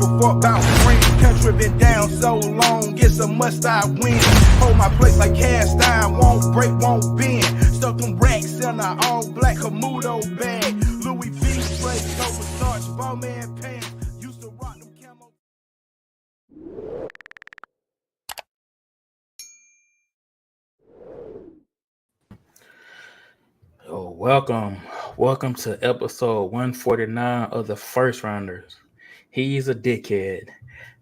a fuck about ring. Country been down so long, guess a must I win. Hold my place like cast iron, won't break, won't bend. Stuck them racks in a all black Camudo bag. Louis V straight over starch, Bowman pants. Used to rock them camo. Oh, welcome to episode 149 of the First Rounders. He's a dickhead.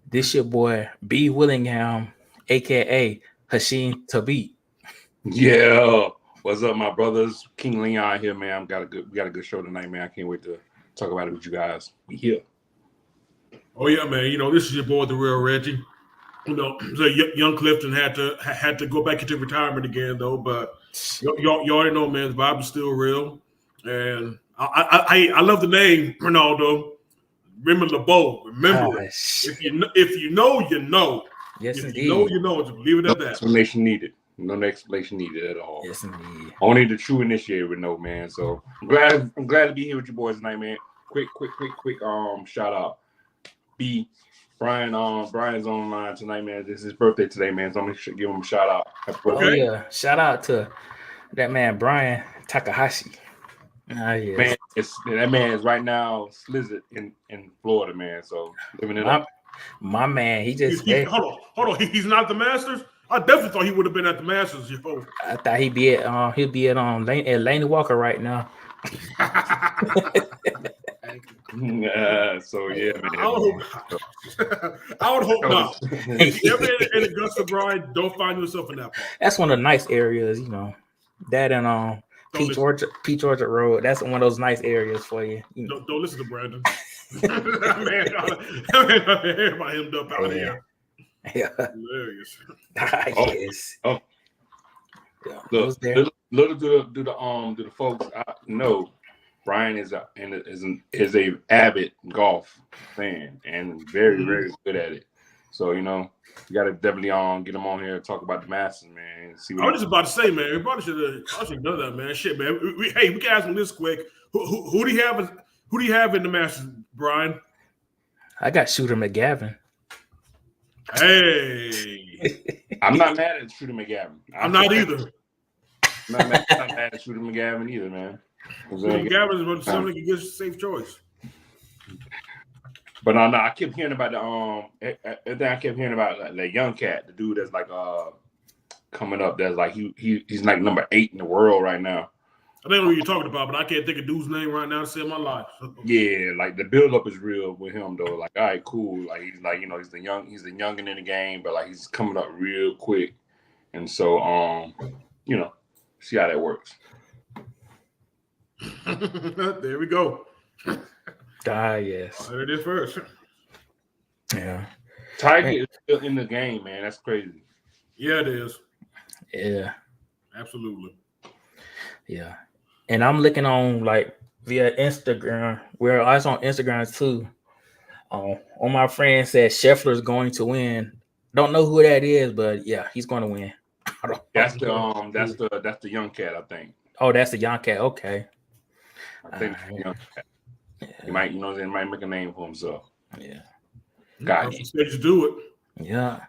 This your boy B Willingham, aka Hashim Tabit. Yeah, what's up, my brothers? King Leon here, man. We got a good show tonight, man. I can't wait to talk about it with you guys. We here. Oh yeah, man. You know, this is your boy, the real Reggie. You know, so young Clifton had to go back into retirement again, though. But you already know, man, the vibe is still real, and I love the name Ronaldo. Remember LeBeau. Remember it. If you know, you know. Yes, if indeed. you know, just leave it at that. Explanation needed. No explanation needed at all. Yes, indeed. Only the true initiator would know, man. So I'm glad to be here with you boys tonight, man. Quick shout out. Brian's on the line tonight, man. This is his birthday today, man. So I'm gonna give him a shout out. Oh yeah, shout out to that man Brian Takahashi. Yes. Man, that man is right now slizzard in Florida, man. So living it up. My man, hold on. He's not at the Masters. I definitely thought he would have been at the Masters. Yo. I thought he'd be at Laney Walker right now. So yeah, man. I would hope not. If you ever in Augusta, Brian, don't find yourself in that part. That's one of the nice areas, you know. That and Peach Orchard Road. That's one of those nice areas for you. Don't listen to Brandon. Everybody hemmed up out here. Yeah. Hilarious. Yes. Oh. Yeah. Little do the folks know. Brian is a avid golf fan and very, very good at it. So, you know, you got to definitely get him on here and talk about the Masters, man. I was just about to say, man, we probably should have done that, man. Shit, man. We can ask him this quick. Who do you have in the Masters, Brian? I got Shooter McGavin. Hey. I'm not mad at Shooter McGavin. I'm not either. I'm not mad at Shooter McGavin either, man. McGavin is something you get a safe choice. But no, I kept hearing about the young cat, the dude that's like coming up. That's like he's like number 8 in the world right now. I don't know what you're talking about, but I can't think of dude's name right now to save my life. Yeah, like the build up is real with him though. Like, all right, cool. Like he's like, you know, he's the youngin in the game, but like he's coming up real quick. And so you know, see how that works. There we go. Yes. There it is first. Yeah. Tiger is still in the game, man. That's crazy. Yeah, it is. Yeah. Absolutely. Yeah. And I'm looking on like via Instagram, where I was on Instagram too. On my friend said Scheffler's going to win. Don't know who that is, but yeah, he's going to win. That's the young cat, I think. Oh, that's the young cat. Okay. I think young cat. Yeah. He might make a name for himself. Yeah. God, you do it. Yeah,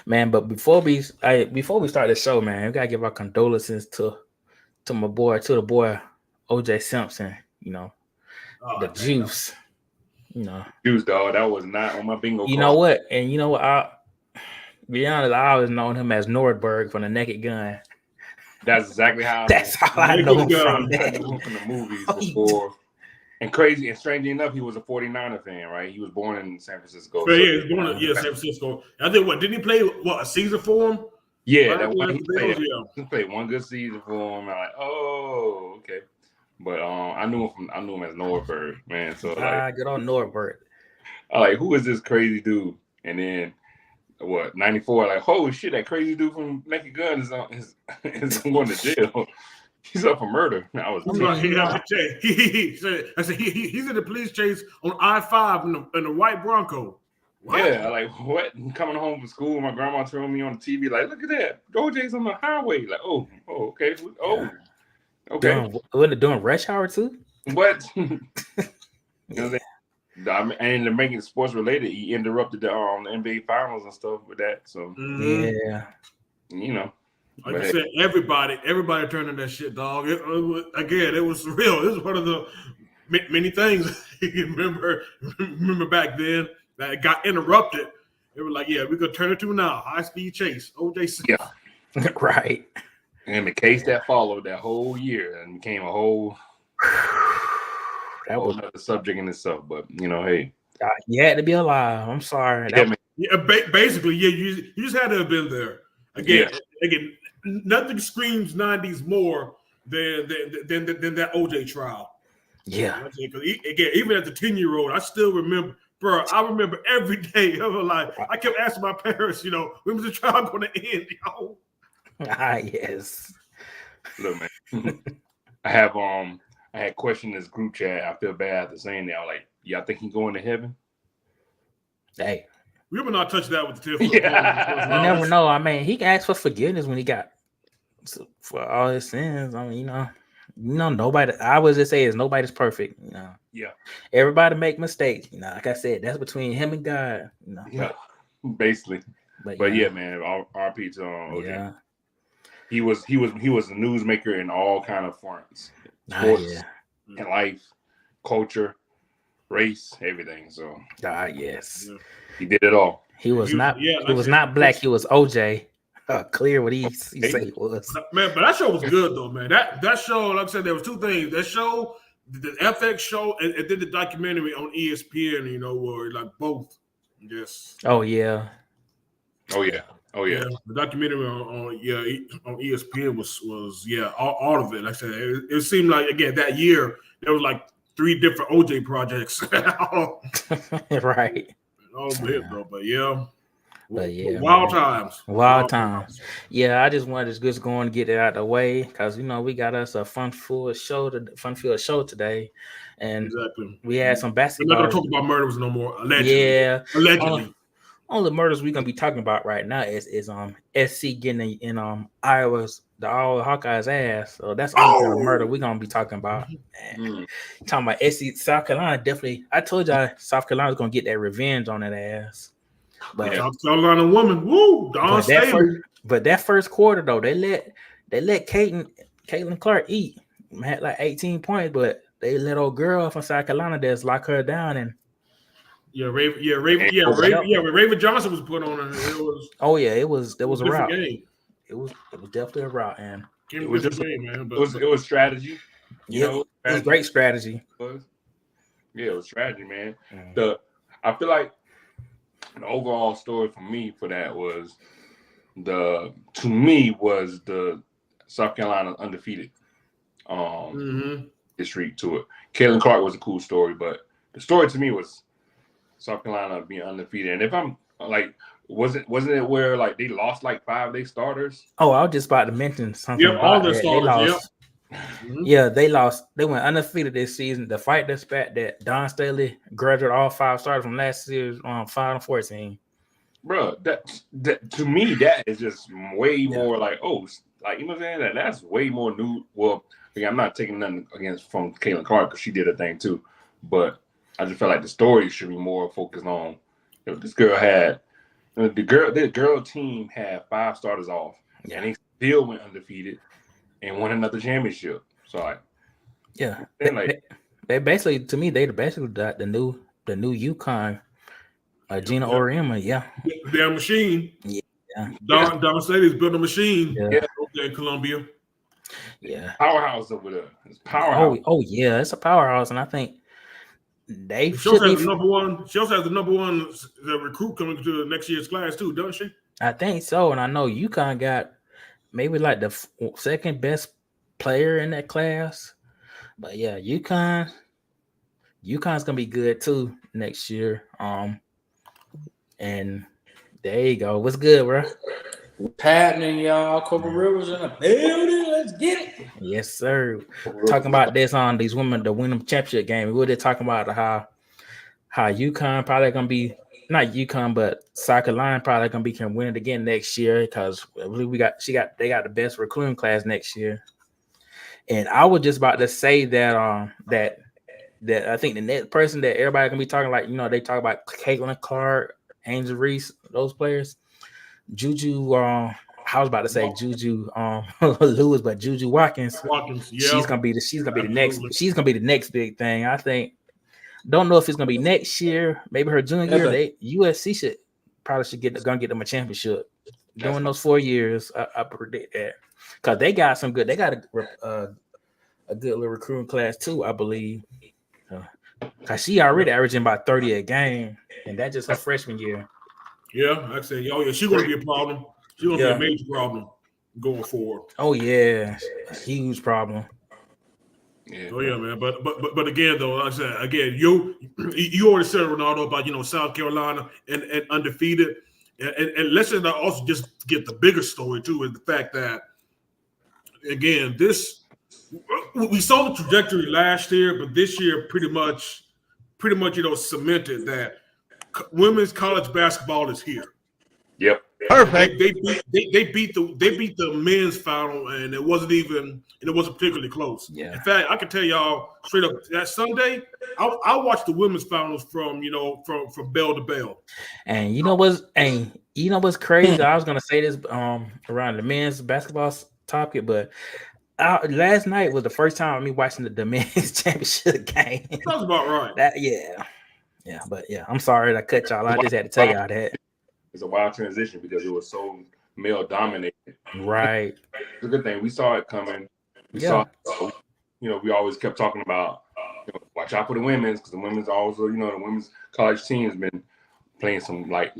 man. But before we start the show, man, we gotta give our condolences to the boy OJ Simpson. You know, the juice. You know, juice dog. That was not on my bingo card. You know what? And you know what? I be honest, I always known him as Nordberg from the Naked Gun. That's exactly how. That's how I know him from. I knew him from the movies before. And crazy and strangely enough, he was a 49er fan, right? He was born in San Francisco. Yeah, he was born in San Francisco. I think didn't he play a season for him? Yeah, right? He played one good season for him. I'm like, oh, okay. But I knew him as Nordberg, man. So like, good on Nordberg. I like, who is this crazy dude? And then 94? Like, holy shit, that crazy dude from Naked Gun is going to jail. He's up for murder. I said he's in the police chase on I-5 in the white Bronco. What? Yeah, like what? I'm coming home from school, my grandma turned me on the TV, like, look at that. OJ's on the highway. Like, oh, okay. Oh, okay. Wasn't it doing rush hour too? What? You know what I'm saying? And to make it sports related, he interrupted the NBA finals and stuff with that. So yeah, you know, like I said, everybody turned in that shit, dog. It was real. It was one of the many things you remember back then that got interrupted. They were like, "Yeah, we're gonna turn it to now, high speed chase, OJ." Yeah, right. And the case that followed that whole year and became a whole another subject in itself. But hey, you had to be alive. I'm sorry. Basically, you just had to have been there. Again, nothing screams '90s more than that OJ trial. Yeah. Again, even as a 10-year-old, I still remember, bro. I remember every day of my life. I kept asking my parents, when was the trial going to end? Yes. Look, man. I had questioned this group chat. I feel bad after saying that. I was like, y'all think he's going to heaven? Hey. We will not touch that with the 10 foot. You never know. I mean, he can ask for forgiveness when he got for all his sins. I mean, nobody. I would just say is nobody's perfect. Yeah. Everybody make mistakes. Like I said, that's between him and God. Yeah. Basically. But yeah, man. RP to OJ. Yeah. He was a newsmaker in all kind of fronts, sports, and life, culture, race, everything. So yes, he did it all. He was not black. He was OJ. Clear what he said he was. Man, but that show was good though, man. That show, like I said, there was two things. That show, the FX show, and then the documentary on ESPN. Where like both. Yes. Oh yeah. The documentary on ESPN was all of it. Like I said, it seemed like again that year there was like 3 different OJ projects. Right. All of it though, but yeah, wild times. Yeah, I just wanted to just go and get it out of the way because we got us a fun-filled show today, and exactly we had some basketball. We're not gonna talk about murders no more. Allegedly. Yeah, allegedly. Only murders we're gonna be talking about right now is SC getting in Iowa's the all Hawkeyes ass. So that's the only kind of murder we're gonna be talking about. Talking about SC South Carolina, definitely. I told y'all South Carolina's gonna get that revenge on that ass. But South Carolina woman, woo, Don Staley. But that first quarter though, they let Caitlin Clark eat. Had like 18 points, but they let old girl from South Carolina just lock her down and. Raven Johnson was put on her. It was a route. Game. It was definitely a route, and it was just game, man. But it was strategy. It was great strategy. It was strategy, man. I feel like the overall story for me for that was the South Carolina undefeated history to it. Caitlin Clark was a cool story, but the story to me was South Carolina being undefeated. And if I'm like, wasn't it where like they lost like 5 of their starters? Oh, I was just about to mention something. Yep, all their starters. Yeah, they lost. They went undefeated this season. The fight that's back that Don Staley graduated all 5 starters from last year's Final 14. Bro, that to me that is just way more like like you know what I'm saying? That's way more new. Well, I'm not taking nothing from Caitlin Clark because she did a thing too, but I just felt like the story should be more focused on. This girl had the girl team had 5 starters off, and they still went undefeated and won another championship. So they basically to me they're basically the new UConn, Gina Auriemma. Their machine. Yeah, Don Staley's built a machine. Yeah, in Columbia. Yeah, powerhouse over there. It's powerhouse. Oh yeah, it's a powerhouse, and I think. She also has the number one recruit coming to next year's class too, doesn't she? I think so, and I know UConn got maybe like the second best player in that class. But yeah, UConn's gonna be good too next year. And there you go. What's good, bro? What's happening, y'all? Corporal Rivers in the building. Let's get it. Yes, sir. Talking about this on these women, the Wyndham Championship game. We were talking about how UConn probably gonna be not UConn, but South Carolina probably gonna can win it again next year because they got the best recruiting class next year. And I was just about to say that that I think the next person that everybody gonna be talking like, they talk about Caitlin Clark, Angel Reese, those players. Juju, I was about to say Juju Lewis, but Juju Watkins. Yeah. She's gonna be the next big thing. I think. Don't know if it's gonna be next year, maybe her junior year. USC should get them a championship. During those 4 years, I predict that because they got a good little recruiting class too, I believe. Cause she already averaging about 30 a game, and that's just her freshman year. Yeah, like I said, she's gonna be a problem. She's gonna be a major problem going forward. Oh yeah, a huge problem. Yeah. Oh yeah, man. But again, though, like I said, again, you already said, Ronaldo, about South Carolina and undefeated, and let's also just get the bigger story too, is the fact that again, we saw the trajectory last year, but this year pretty much cemented that women's college basketball is here. Yep. Perfect. They beat the men's final, and it wasn't particularly close. Yeah. In fact, I can tell y'all straight up that Sunday, I watched the women's finals from bell to bell. And you know what's crazy? I was gonna say this around the men's basketball topic, but last night was the first time of me watching the men's championship game. That's about right. But I'm sorry I cut y'all. I just had to tell y'all that. It's a wild transition because it was so male dominated. Right. It's a good thing. We saw it coming. We saw, we always kept talking about, watch out for the women's, because the women's always, the women's college team has been playing some like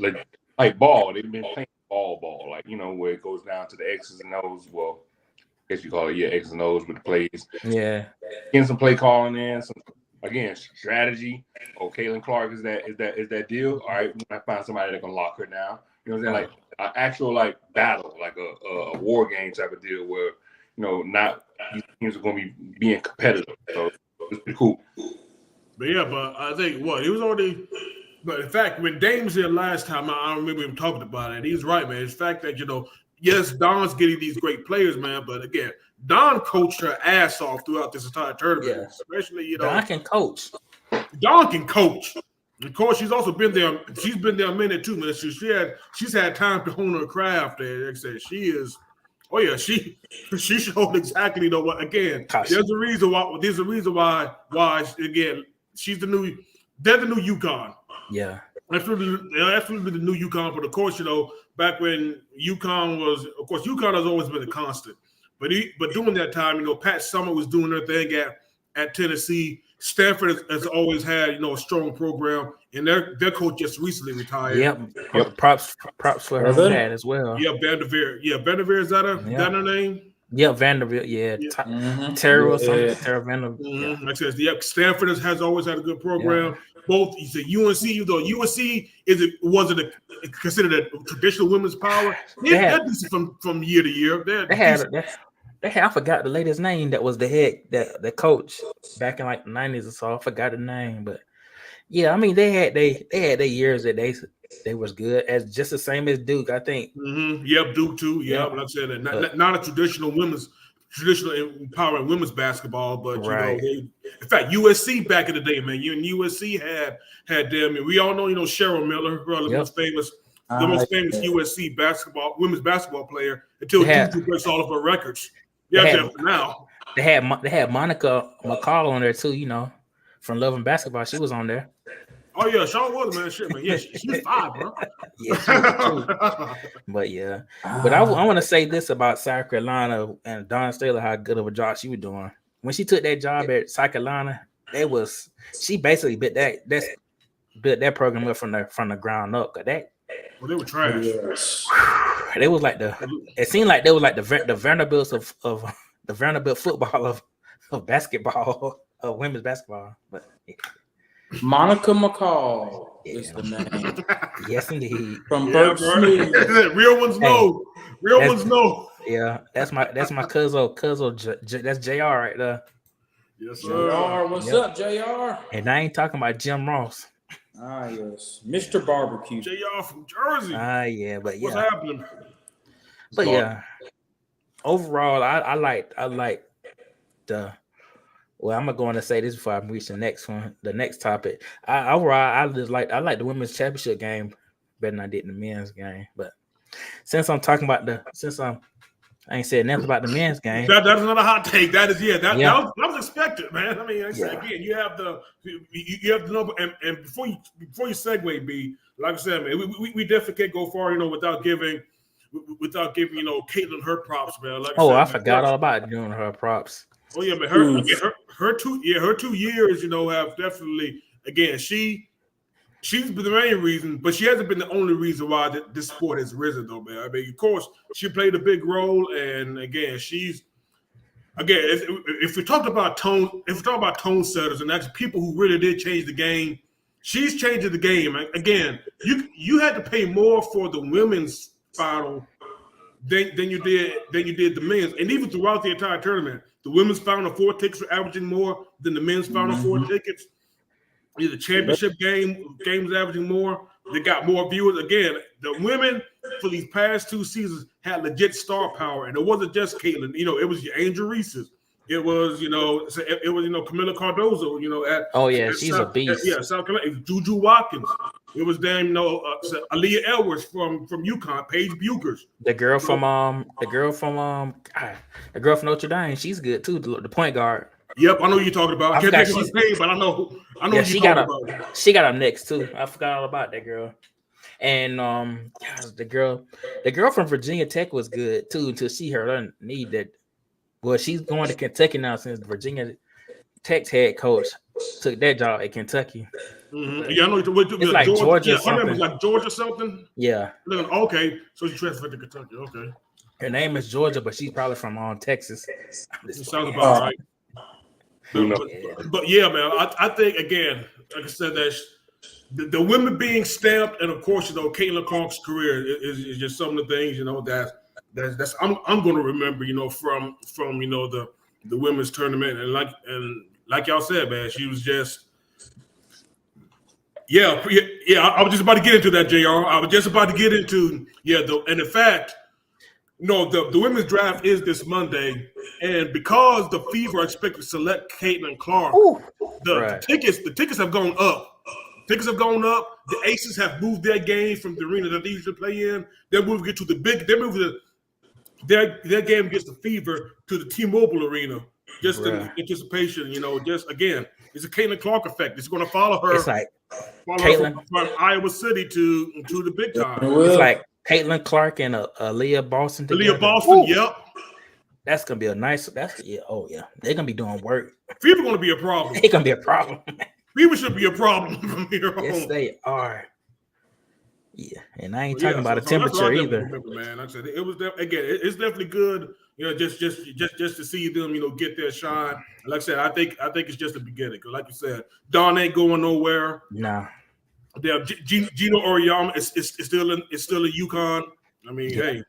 ball. They've been playing ball, like, where it goes down to the X's and O's. Well, I guess you call it, X's and O's with the plays. Yeah. Getting some play calling in, some, again, strategy. Oh, Caitlin Clark is that deal? All right, we might find somebody that can lock her down. You know what I'm saying? Like an actual battle, like a war game type of deal where not these teams are going to be being competitive. So it's pretty cool. But I think it was already. But in fact, when Dame was here last time, I remember him talking about it. He's right, man. It's the fact that yes, Don's getting these great players, man. But again, Don coached her ass off throughout this entire tournament. Yeah. Especially, Don can coach. Don can coach. Of course, she's also been there. She's been there a minute too, man. She's had time to hone her craft. And like I said, she is. Oh yeah, she showed exactly what. Again, there's a reason why. There's a reason why. Again, they're the new UConn. Yeah. Absolutely the new UConn. But of course, back when UConn has always been a constant. But during that time, Pat Summer was doing her thing at Tennessee. Stanford has always had, a strong program, and their coach just recently retired. Yep. Props for her dad as well. Yeah, Vanderveer. Yeah, Vanderveer, is that her name? Yeah, Vanderbilt. Yeah. Terry or something. Terry Vanderbilt. Mm-hmm. Like I said, Stanford has always had a good program. Yeah. Both, you said UNC, though UNC wasn't considered a traditional women's power. They're decent from year to year. I forgot the latest name that was the coach back in like the 90s or so. I forgot the name, but yeah, I mean they had their years that they was good, as just the same as Duke, I think. Mm-hmm. Yep, Duke too. Yeah, like I said, not a traditional power in women's basketball, but in fact USC back in the day, man, USC had them, and we all know Cheryl Miller, the most famous USC women's basketball player until Duke breaks all of her records. Now they had Monica McCall on there too, from Love and Basketball. She was on there. Oh yeah, Sean was, man. Shit, man. Yeah, she's 5, bro. Yeah, she was too. But yeah, but I want to say this about South Carolina and Dawn Staley, how good of a job she was doing when she took that job at South Carolina. She basically built that program up from the ground up. They were trash. Yes. They was like it seemed like they was like the Vanderbilts of the Vanderbilt football of basketball, of women's basketball. But Monica McCall is the name. Yes, indeed. From Burke Smith. Real ones know. Real ones know. Yeah, that's my cousin. That's JR right there. Yes, sir. JR, what's up, JR? And I ain't talking about Jim Ross. Ah, yes. Mr. Barbecue. JR from Jersey. Yeah, but yeah. What's happening? But yeah. Overall, I like the Well, I'm going to say this before I reach the next one, the next topic. I like the women's championship game better than I did the men's game. But since I'm talking about I ain't said nothing about the men's game. That's another hot take. That was expected, man. I mean, again, you have the number, and before you segue, B, like I said, man, we definitely can't go far, without giving Caitlyn her props, man. Like I forgot all about doing her props. Oh yeah, man. Her 2 years, have definitely, again, she's been the main reason, but she hasn't been the only reason why this sport has risen, though, man. I mean, of course, she played a big role, and again, if we talk about tone setters and actually people who really did change the game, she's changing the game. Again, you had to pay more for the women's final than you did the men's, and even throughout the entire tournament, the women's Final Four tickets were averaging more than the men's Final Four tickets. The championship game was averaging more. They got more viewers. Again, the women for these past 2 seasons had legit star power, and it wasn't just Caitlyn. It was your Angel Reese's. It was Camila Cardozo. She's a beast. South Carolina. It was Juju Watkins. It was Aaliyah Edwards from UConn. Paige Buchers. The girl from Notre Dame. She's good too. The point guard. Yep, I know who you're talking about. I can't think of his name, but I know who you're talking about. She got up next too. I forgot all about that girl. And the girl from Virginia Tech was good too until she hurt her knee. Well, she's going to Kentucky now since Virginia Tech's head coach took that job at Kentucky. Mm-hmm. Yeah, I know it's like Georgia. Her name was like Georgia something. Yeah. Okay, so she transferred to Kentucky. Okay. Her name is Georgia, but she's probably from Texas. It sounds about right. But yeah, man, I think, again, like I said, that the women being stamped, and of course, Caitlyn Clark's career is just some of the things, that's I'm going to remember, from the women's tournament, and like y'all said, man, she was just, I was just about to get into that, JR. I was just about to get into, and in fact, the women's draft is this Monday, and because the Fever are expected to select Caitlyn Clark, the tickets have gone up. Tickets have gone up. The Aces have moved their game from the arena that they usually play in. They're moving it to they're moving their game against the Fever to the T-Mobile Arena, just in anticipation. Just again, it's a Caitlyn Clark effect. It's going to follow her. It's like Caitlyn from Iowa City to the big time. It's like Caitlyn Clark and Aaliyah Boston together. Aaliyah Boston, yep. That's gonna be a nice. They're gonna be doing work. Fever gonna be a problem. It's gonna be a problem. Fever should be a problem from here on. Yes, they are. Yeah, and I ain't talking about a temperature either. Remember, man, like I said, it was it's definitely good. Just to see them, get their shine. Like I said, I think it's just the beginning. Because, like you said, Dawn ain't going nowhere. Nah. Gino Oriyama is still in UConn. I mean, hey,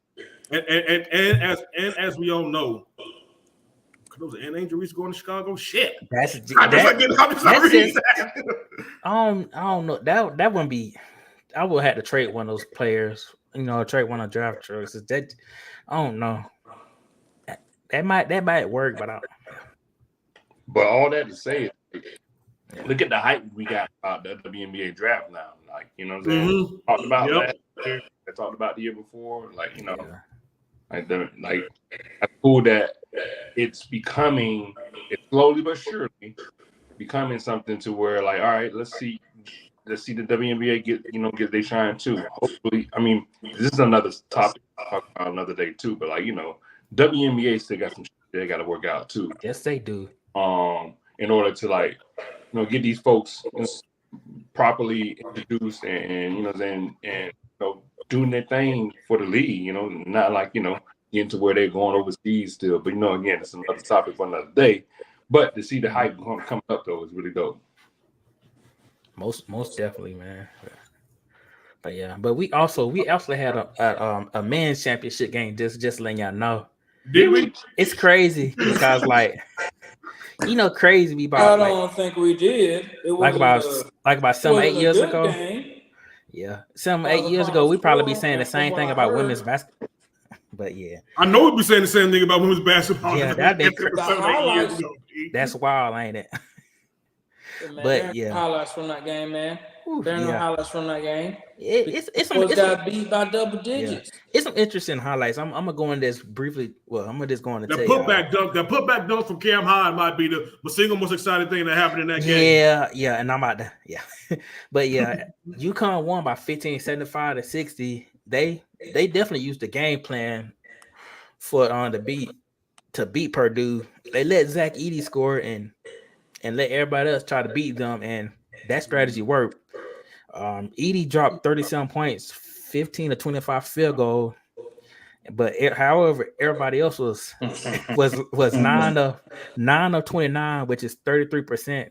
and as we all know, those Angel Reese going to Chicago. Shit, I don't know. That wouldn't be. I would have to trade one of those players. Trade one of the draft choices. That I don't know. That might work, but But all that to say, look at the hype we got about the WNBA draft now. Like, what I'm saying? Mm-hmm. Talked about last year. I talked about the year before. Like, it's cool that it's slowly but surely becoming something to where, like, all right, let's see the WNBA get they shine too. Hopefully, I mean, this is another topic I'll talk about another day too. But WNBA still got some shit they got to work out too. Yes, they do. In order to get these folks properly introduced and doing their thing for the league. Not getting to where they're going overseas still. But again, it's another topic for another day. But to see the hype come up though is really dope. Most definitely, man. But yeah, but we also had a men's championship game. Just letting y'all know. Did we? It's crazy because crazy. We about. I don't think we did. It was about 8 years ago. Game. Yeah, 8 years ago, we probably be saying the same thing about women's basketball. But yeah, I know we'd be saying the same thing about women's basketball. Yeah, that'd be That's wild, ain't it? Man, But yeah, highlights from that game, man. There are no highlights from that game. It's got beat by double digits. Yeah. It's some interesting highlights. I'm gonna go into this briefly. Well, I'm just going to that tell putback dunk from Cam Hyde might be the single most exciting thing that happened in that game. Yeah, and I'm about to but yeah, UConn won by 15, 75-60. They definitely used the game plan for to beat Purdue. They let Zach Edey score and let everybody else try to beat them, and that strategy worked. Edey dropped 37 points, 15 to 25 field goal, but however, everybody else was 9 of 29, which is 33%.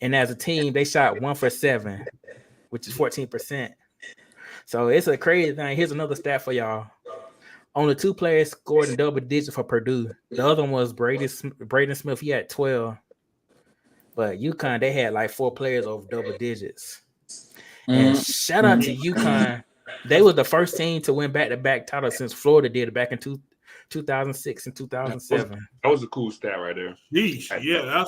And as a team, they shot 1 for 7, which is 14%. So it's a crazy thing. Here's another stat for y'all. Only 2 players scored in double digits for Purdue. The other one was Braden Smith. He had 12. But UConn, they had like 4 players over double digits. And shout out to UConn. They were the first team to win back-to-back titles since Florida did it back in 2006 and 2007. That was a cool stat right there. Yeesh, yeah,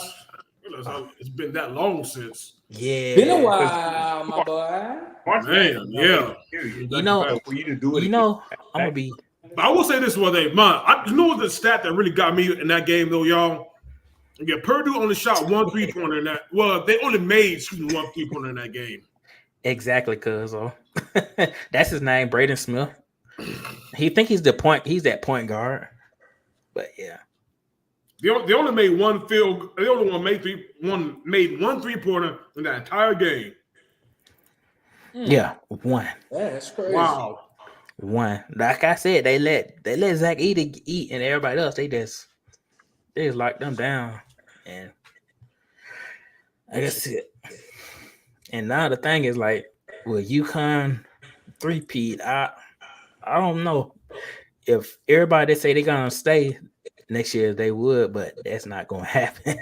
it's been that long since. Yeah, been a while, my boy. Man, yeah. I'm gonna be. But I will say this one thing, you know the stat that really got me in that game though, y'all. Yeah, Purdue only shot 1 3-pointer in that. Well, they only made 1 3-pointer in that game. Exactly, cuz that's his name, Braden Smith. He think he's that point guard. But yeah. They only made 1 field. They only made 1 3-pointer in that entire game. Yeah, 1. That's crazy. Wow. 1. Like I said, they let Zach Edey eat, and everybody else they just locked them down. And I guess it. And now the thing is, like, will UConn 3-peat? I don't know. If everybody say they're gonna stay next year, they would, but that's not gonna happen.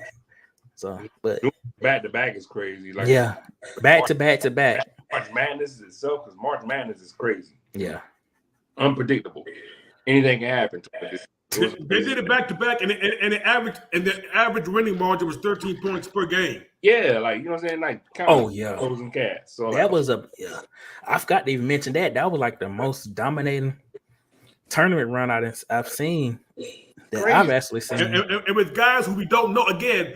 So, but back to back is crazy. Like, yeah, back to back. March Madness itself, because March Madness is crazy. Yeah, unpredictable. Anything can happen. They did it back to back, and the average winning margin was 13 points per game. Yeah, like, you know what I'm saying, like kind of closing cats. So that was I forgot to even mention that. That was like the most dominating tournament run I've seen that crazy. I've actually seen. And with guys who we don't know, again,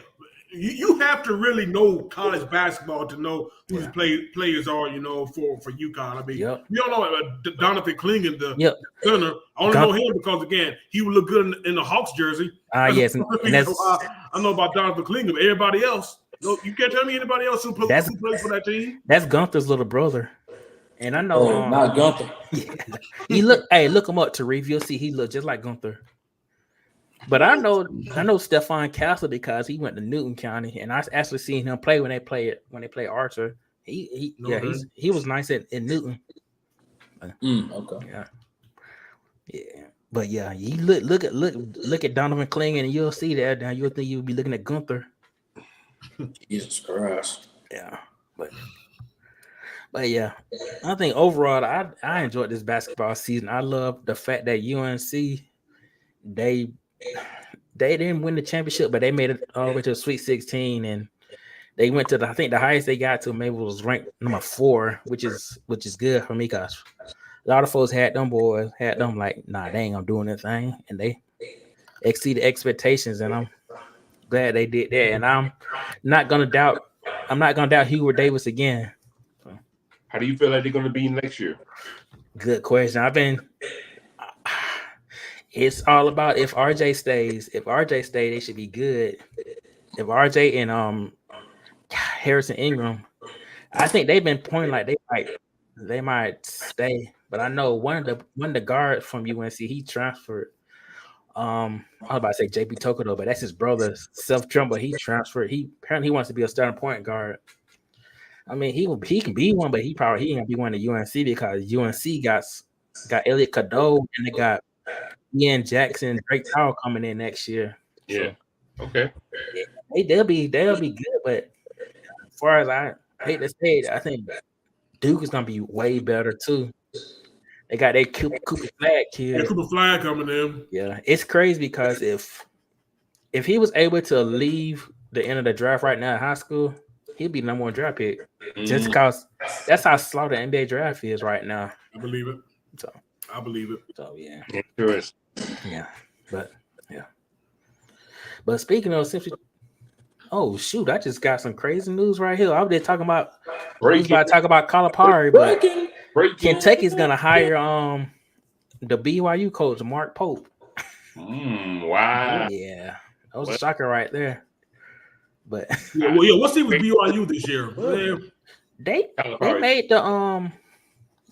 you have to really know college basketball to know who the players are, you know, for UConn. I mean, we don't know Donovan Clingan, the center. I only know him because, again, he would look good in the Hawks jersey. Yes, and that's, I know about Donovan Clingan, but everybody else, you can't tell me anybody else who plays for that team. That's Gunther's little brother. And I know not Gunther. He look him up, Tariq. You'll see he look just like Gunther. But I know Stephon Castle because he went to Newton County, and I actually seen him play when they play Archer. He was nice in Newton. Okay. Yeah. But yeah, you look at Donovan Clingan, and you'll see that. Now you'll think you'll be looking at Gunther. Jesus Christ. Yeah, but yeah, I think overall I enjoyed this basketball season. I love the fact that UNC they didn't win the championship, but they made it all the way to the Sweet 16, and they went to I think the highest they got to maybe was ranked number 4, which is good for me because a lot of folks had them like, nah, they ain't gonna do anything, and they exceeded expectations, and I'm glad they did that. And I'm not gonna doubt Hubert Davis again. So, how do you feel like they're gonna be next year? Good question. It's all about if RJ stays. If RJ stays, they should be good. If RJ and Harrison Ingram, I think they've been pointing like they might stay. But I know one of the guards from UNC, he transferred. I was about to say JP Tokoto, but that's his brother, Seth Trimble. He transferred. He apparently wants to be a starting point guard. I mean, he can be one, but he ain't gonna be one at UNC because UNC got Elliot Cadeau and they got Ian Jackson, Drake Powell coming in next year. Yeah. So, okay. They'll be good, but as far as I hate to say it, I think Duke is gonna be way better too. They got that Cooper Flag kid. Yeah, Cooper Flag coming in. Yeah, it's crazy because if if he was able to leave the end of the draft right now in high school, he'd be number one draft pick. Just because that's how slow the NBA draft is right now. I believe it. So I believe it. So yeah. Interesting. Yeah. But speaking of simply, oh shoot, I just got some crazy news right here. I was talking about Calipari, but Kentucky's gonna hire the BYU coach, Mark Pope. Wow. Yeah. That was a shocker right there. But what's it with BYU this year? They made the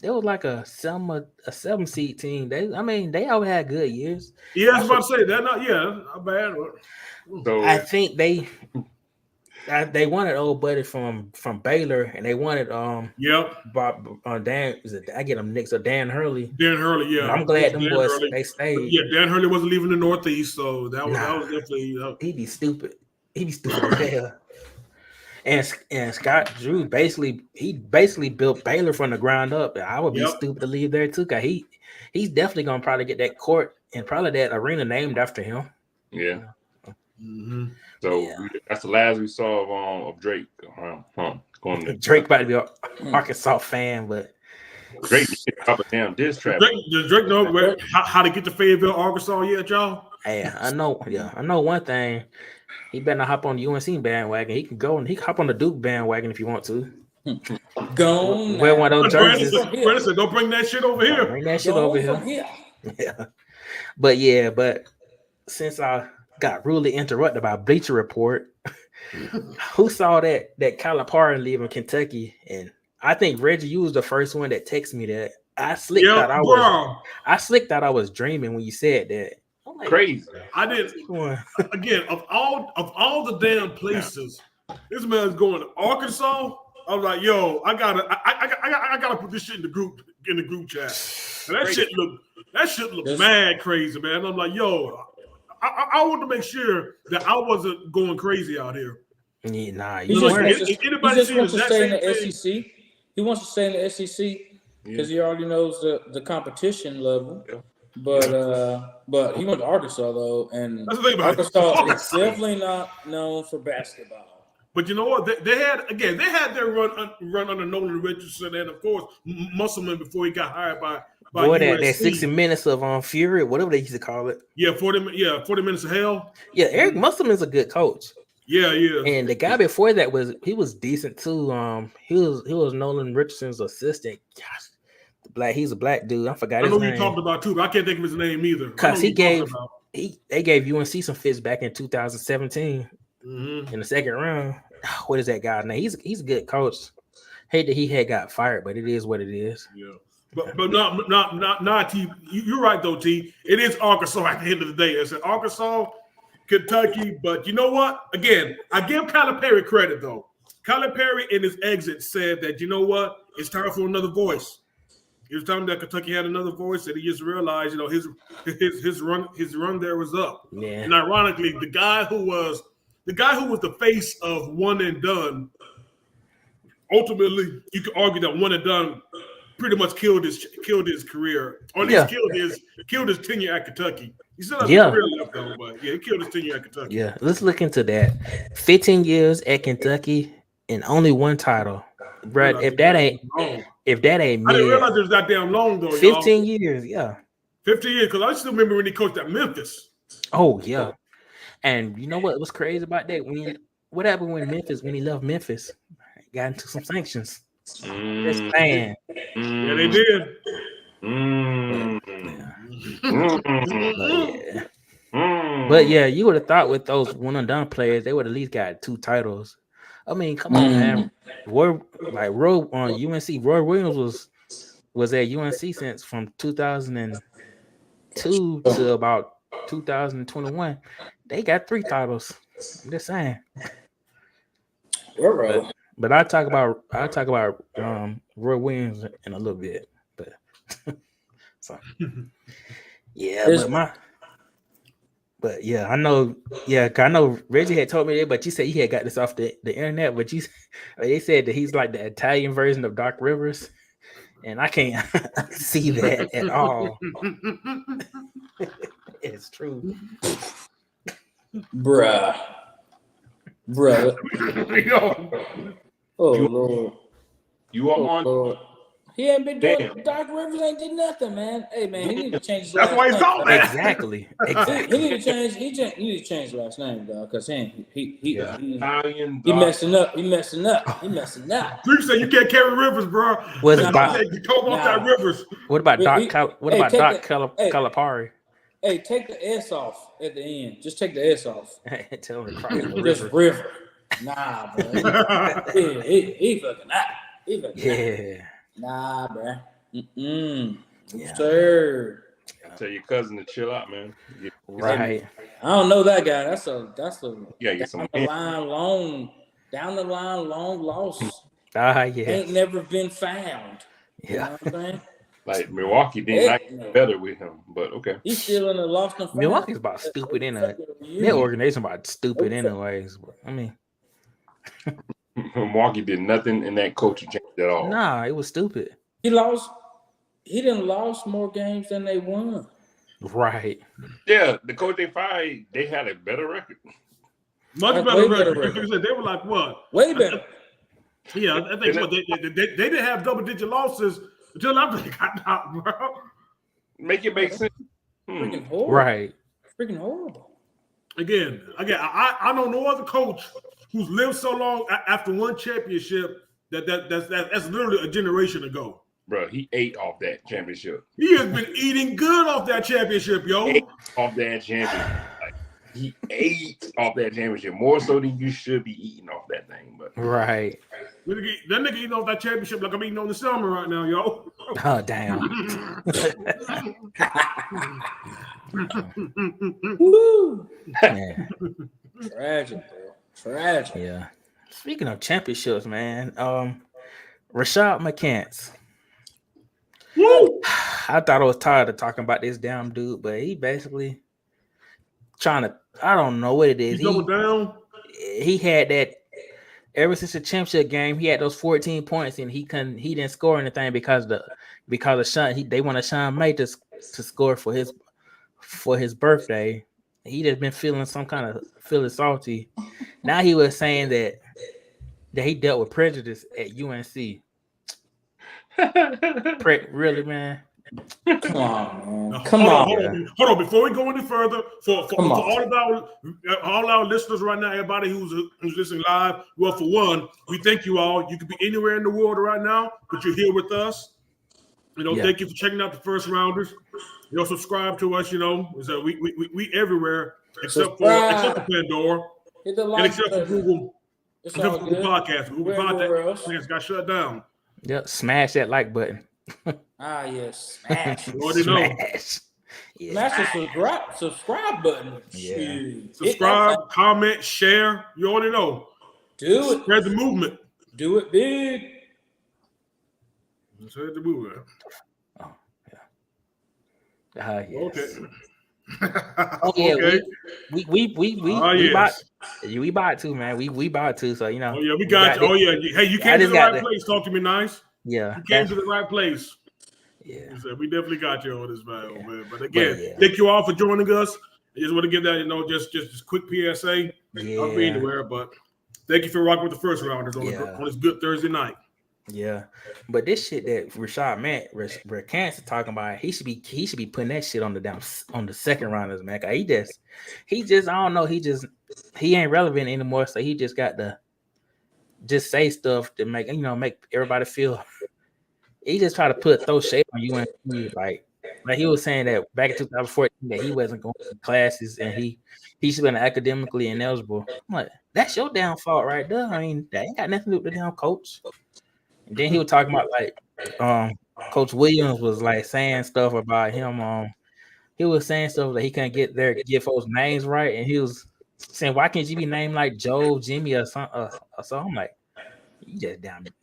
It was like a 7 seed team. They all had good years. Yeah, I was about to say that. Not bad. So I think they wanted old buddy from Baylor, and they wanted Bob Dan. I get them mixed up. Dan Hurley. Dan Hurley, yeah. I'm glad them boys they stayed. Yeah, Dan Hurley wasn't leaving the Northeast, so that was definitely. He'd be stupid. He'd be stupid as hell. And Scott Drew basically built Baylor from the ground up. I would be stupid to leave there too, cause he's definitely gonna probably get that court and probably that arena named after him. Yeah. Mm-hmm. So that's the last we saw of Drake. Drake about to be an Arkansas fan, but Drake up and down diss track. Does Drake know how to get to Fayetteville, Arkansas yet, y'all? Hey, I know. Yeah, I know one thing. He better not hop on the UNC bandwagon. He can go and he can hop on the Duke bandwagon if he want to. Go. Wear one of those jerseys. Brandon said, "Don't bring that shit over here." Bring that shit over here. Yeah. But since I got rudely interrupted by Bleacher Report, who saw that Calipari leaving Kentucky? And I think Reggie, you was the first one that texted me that. I slick thought I was dreaming when you said that. Like, crazy. I did. Again, of all the damn places, this man's going to Arkansas. I was like, yo, I gotta put this shit in the group chat. And that shit looked mad crazy, man. I'm like, yo, I want to make sure that I wasn't going crazy out here. Yeah, nah, he just wants to stay in the SEC. He wants to stay in the SEC because he already knows the competition level. Yeah. But he went to Arkansas though, and Arkansas is definitely not known for basketball. But you know what? They had their run under Nolan Richardson, and of course Musselman before he got hired by that 60 minutes of fury, whatever they used to call it. Yeah, 40 minutes of hell. Yeah, Eric Musselman's a good coach. Yeah. And the guy before that was decent too. He was Nolan Richardson's assistant. Gosh. He's a black dude. I forgot his name. I know you talked about too, but I can't think of his name either. Because they gave UNC some fits back in 2017 in the second round. What is that guy's name? He's a good coach. Hate that he had got fired, but it is what it is. Yeah. But not T. You're right though, T. It is Arkansas at the end of the day. It's Arkansas, Kentucky, but you know what? Again, I give Calipari credit though. Calipari in his exit said that you know what? It's time for another voice. It was time that Kentucky had another voice, and he just realized, you know, his run there was up. Yeah. And ironically, the guy who was the face of one and done, ultimately, you could argue that one and done pretty much killed his career, or at least killed his tenure at Kentucky. He still has a career left though, but he killed his tenure at Kentucky. Yeah, let's look into that. 15 years at Kentucky and only one title. Brad, if that ain't I didn't realize it was that damn long though. 15 years, yeah. 15 years, because I still remember when he coached at Memphis. Oh yeah, and you know what was crazy about that? What happened when he left Memphis? Got into some sanctions. Just saying. Yeah, they did. But yeah, you would have thought with those one and done players, they would at least got 2 titles. I mean, come on, man. Roy on UNC. Roy Williams was at UNC since from 2002 to about 2021. They got 3 titles. I'm just saying. But I'll talk about Roy Williams in a little bit. But so yeah, But yeah, I know. Yeah, I know Reggie had told me that, but you said he had got this off the internet. But they said that he's like the Italian version of Doc Rivers, and I can't see that at all. It's true. Bruh. Oh, Lord. You want Lord. He ain't been doing. Damn. Doc Rivers ain't did nothing, man. Hey, man, he need to change his That's last why he's name. gone, man. Exactly. He need to change. He need to change his last name, dog, because he messing up. He messing up. Drew said you can't carry Rivers, bro. Was Nah, Doc? You come off that Rivers. What about Doc? What about Doc Calipari? Hey, take the S off at the end. Just take the S off. Tell him to cry in the Just river. River. Nah, bro. He fucking not. He fucking Yeah. Nah, bro. Yeah. Sir. Tell your cousin to chill out, man. Right. I don't know that guy. That's a get some down the line long loss. Yeah. Ain't never been found. Yeah. You know what I'm saying? Like Milwaukee didn't like better with him, but okay. He's still in the lost and found. Milwaukee's about stupid their organization about stupid anyways. I mean, Milwaukee did nothing in that coaching change at all. Nah, it was stupid. He didn't lost more games than they won. Right. Yeah, the coach they fired, they had a better record. Much better record. They were like what? Way better. Yeah, I think they didn't have double-digit losses until after they got out, bro. Make it make sense. Freaking horrible. Right. Freaking horrible. Again, I know no other coach who's lived so long after one championship that's literally a generation ago. Bro, he ate off that championship. He has been eating good off that championship, yo. Off that championship. Like, he ate off that championship more so than you should be eating off that thing. But right. That nigga eating off that championship like I'm eating on the summer right now, yo. Oh, damn. Woo. Man. Tragic, bro. Tragic. Yeah. Speaking of championships, man, Rashad McCants. Woo! I thought I was tired of talking about this damn dude, but he basically trying to, I don't know what it is. He doubled down. He had that ever since the championship game, he had those 14 points and he didn't score anything because of Sean. They wanted Sean May to score for his birthday. He just been feeling salty. Now he was saying that he dealt with prejudice at UNC. Really, man? Come on, man. Hold on. Before we go any further, for all our listeners right now, everybody who's listening live, well, for one, we thank you all. You could be anywhere in the world right now, but you're here with us. Thank you for checking out the first rounders. Subscribe to us. So we everywhere except for Pandora Hit the and like except for Google. Except for Google Podcast. Google Podcast got shut down. Yep, smash that like button. Yes, smash. You already know. Yeah. Smash the subscribe button. Yeah. Subscribe, comment, share. You already know. Do it. Spread the movement. Do it big. Spread the movement. Oh, yeah. Yes. Okay. Oh yeah, okay. we bought too, man. We bought too, so Oh yeah, we got you. Oh yeah, hey, you came to the right place. Talk to me nice. Yeah, you came to the right place. Yeah, so we definitely got you on this, man. But again, thank you all for joining us. I just want to give that, just quick PSA. I'll be anywhere, but thank you for rocking with the first rounders on this good Thursday night. Yeah, but this shit that Rashad McCants is talking about, he should be putting that shit on the second rounders, man. He just I don't know, he ain't relevant anymore, so he just got to just say stuff to make everybody feel. He just try to throw shade on you, and like he was saying that back in 2014 that he wasn't going to classes and he should have been academically ineligible. I'm like, that's your downfall right there. I mean, that ain't got nothing to do with the damn coach. And then he was talking about Coach Williams was like saying stuff about him. He was saying stuff that he couldn't get folks' names right, and he was saying, "Why can't you be named like Joe, Jimmy, or something?" So I'm like, "You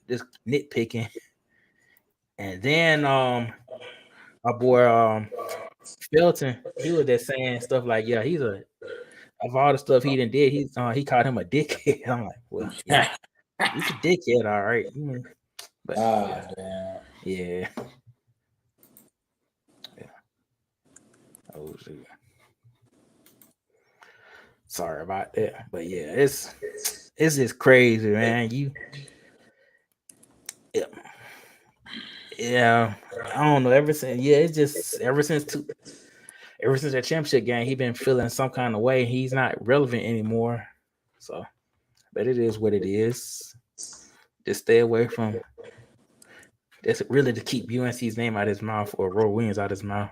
just nitpicking." And then our boy Felton, he was just saying stuff like, "Yeah, of all the stuff he done did, he called him a dickhead." I'm like, "Well, yeah, he's a dickhead, all right." But yeah. Oh, shit. Sorry about that, but yeah, it's just crazy, man. Yeah, I don't know. Ever since that championship game, he been feeling some kind of way. He's not relevant anymore. So, but it is what it is. Just stay away from. That's really to keep UNC's name out of his mouth or Roy Williams out of his mouth.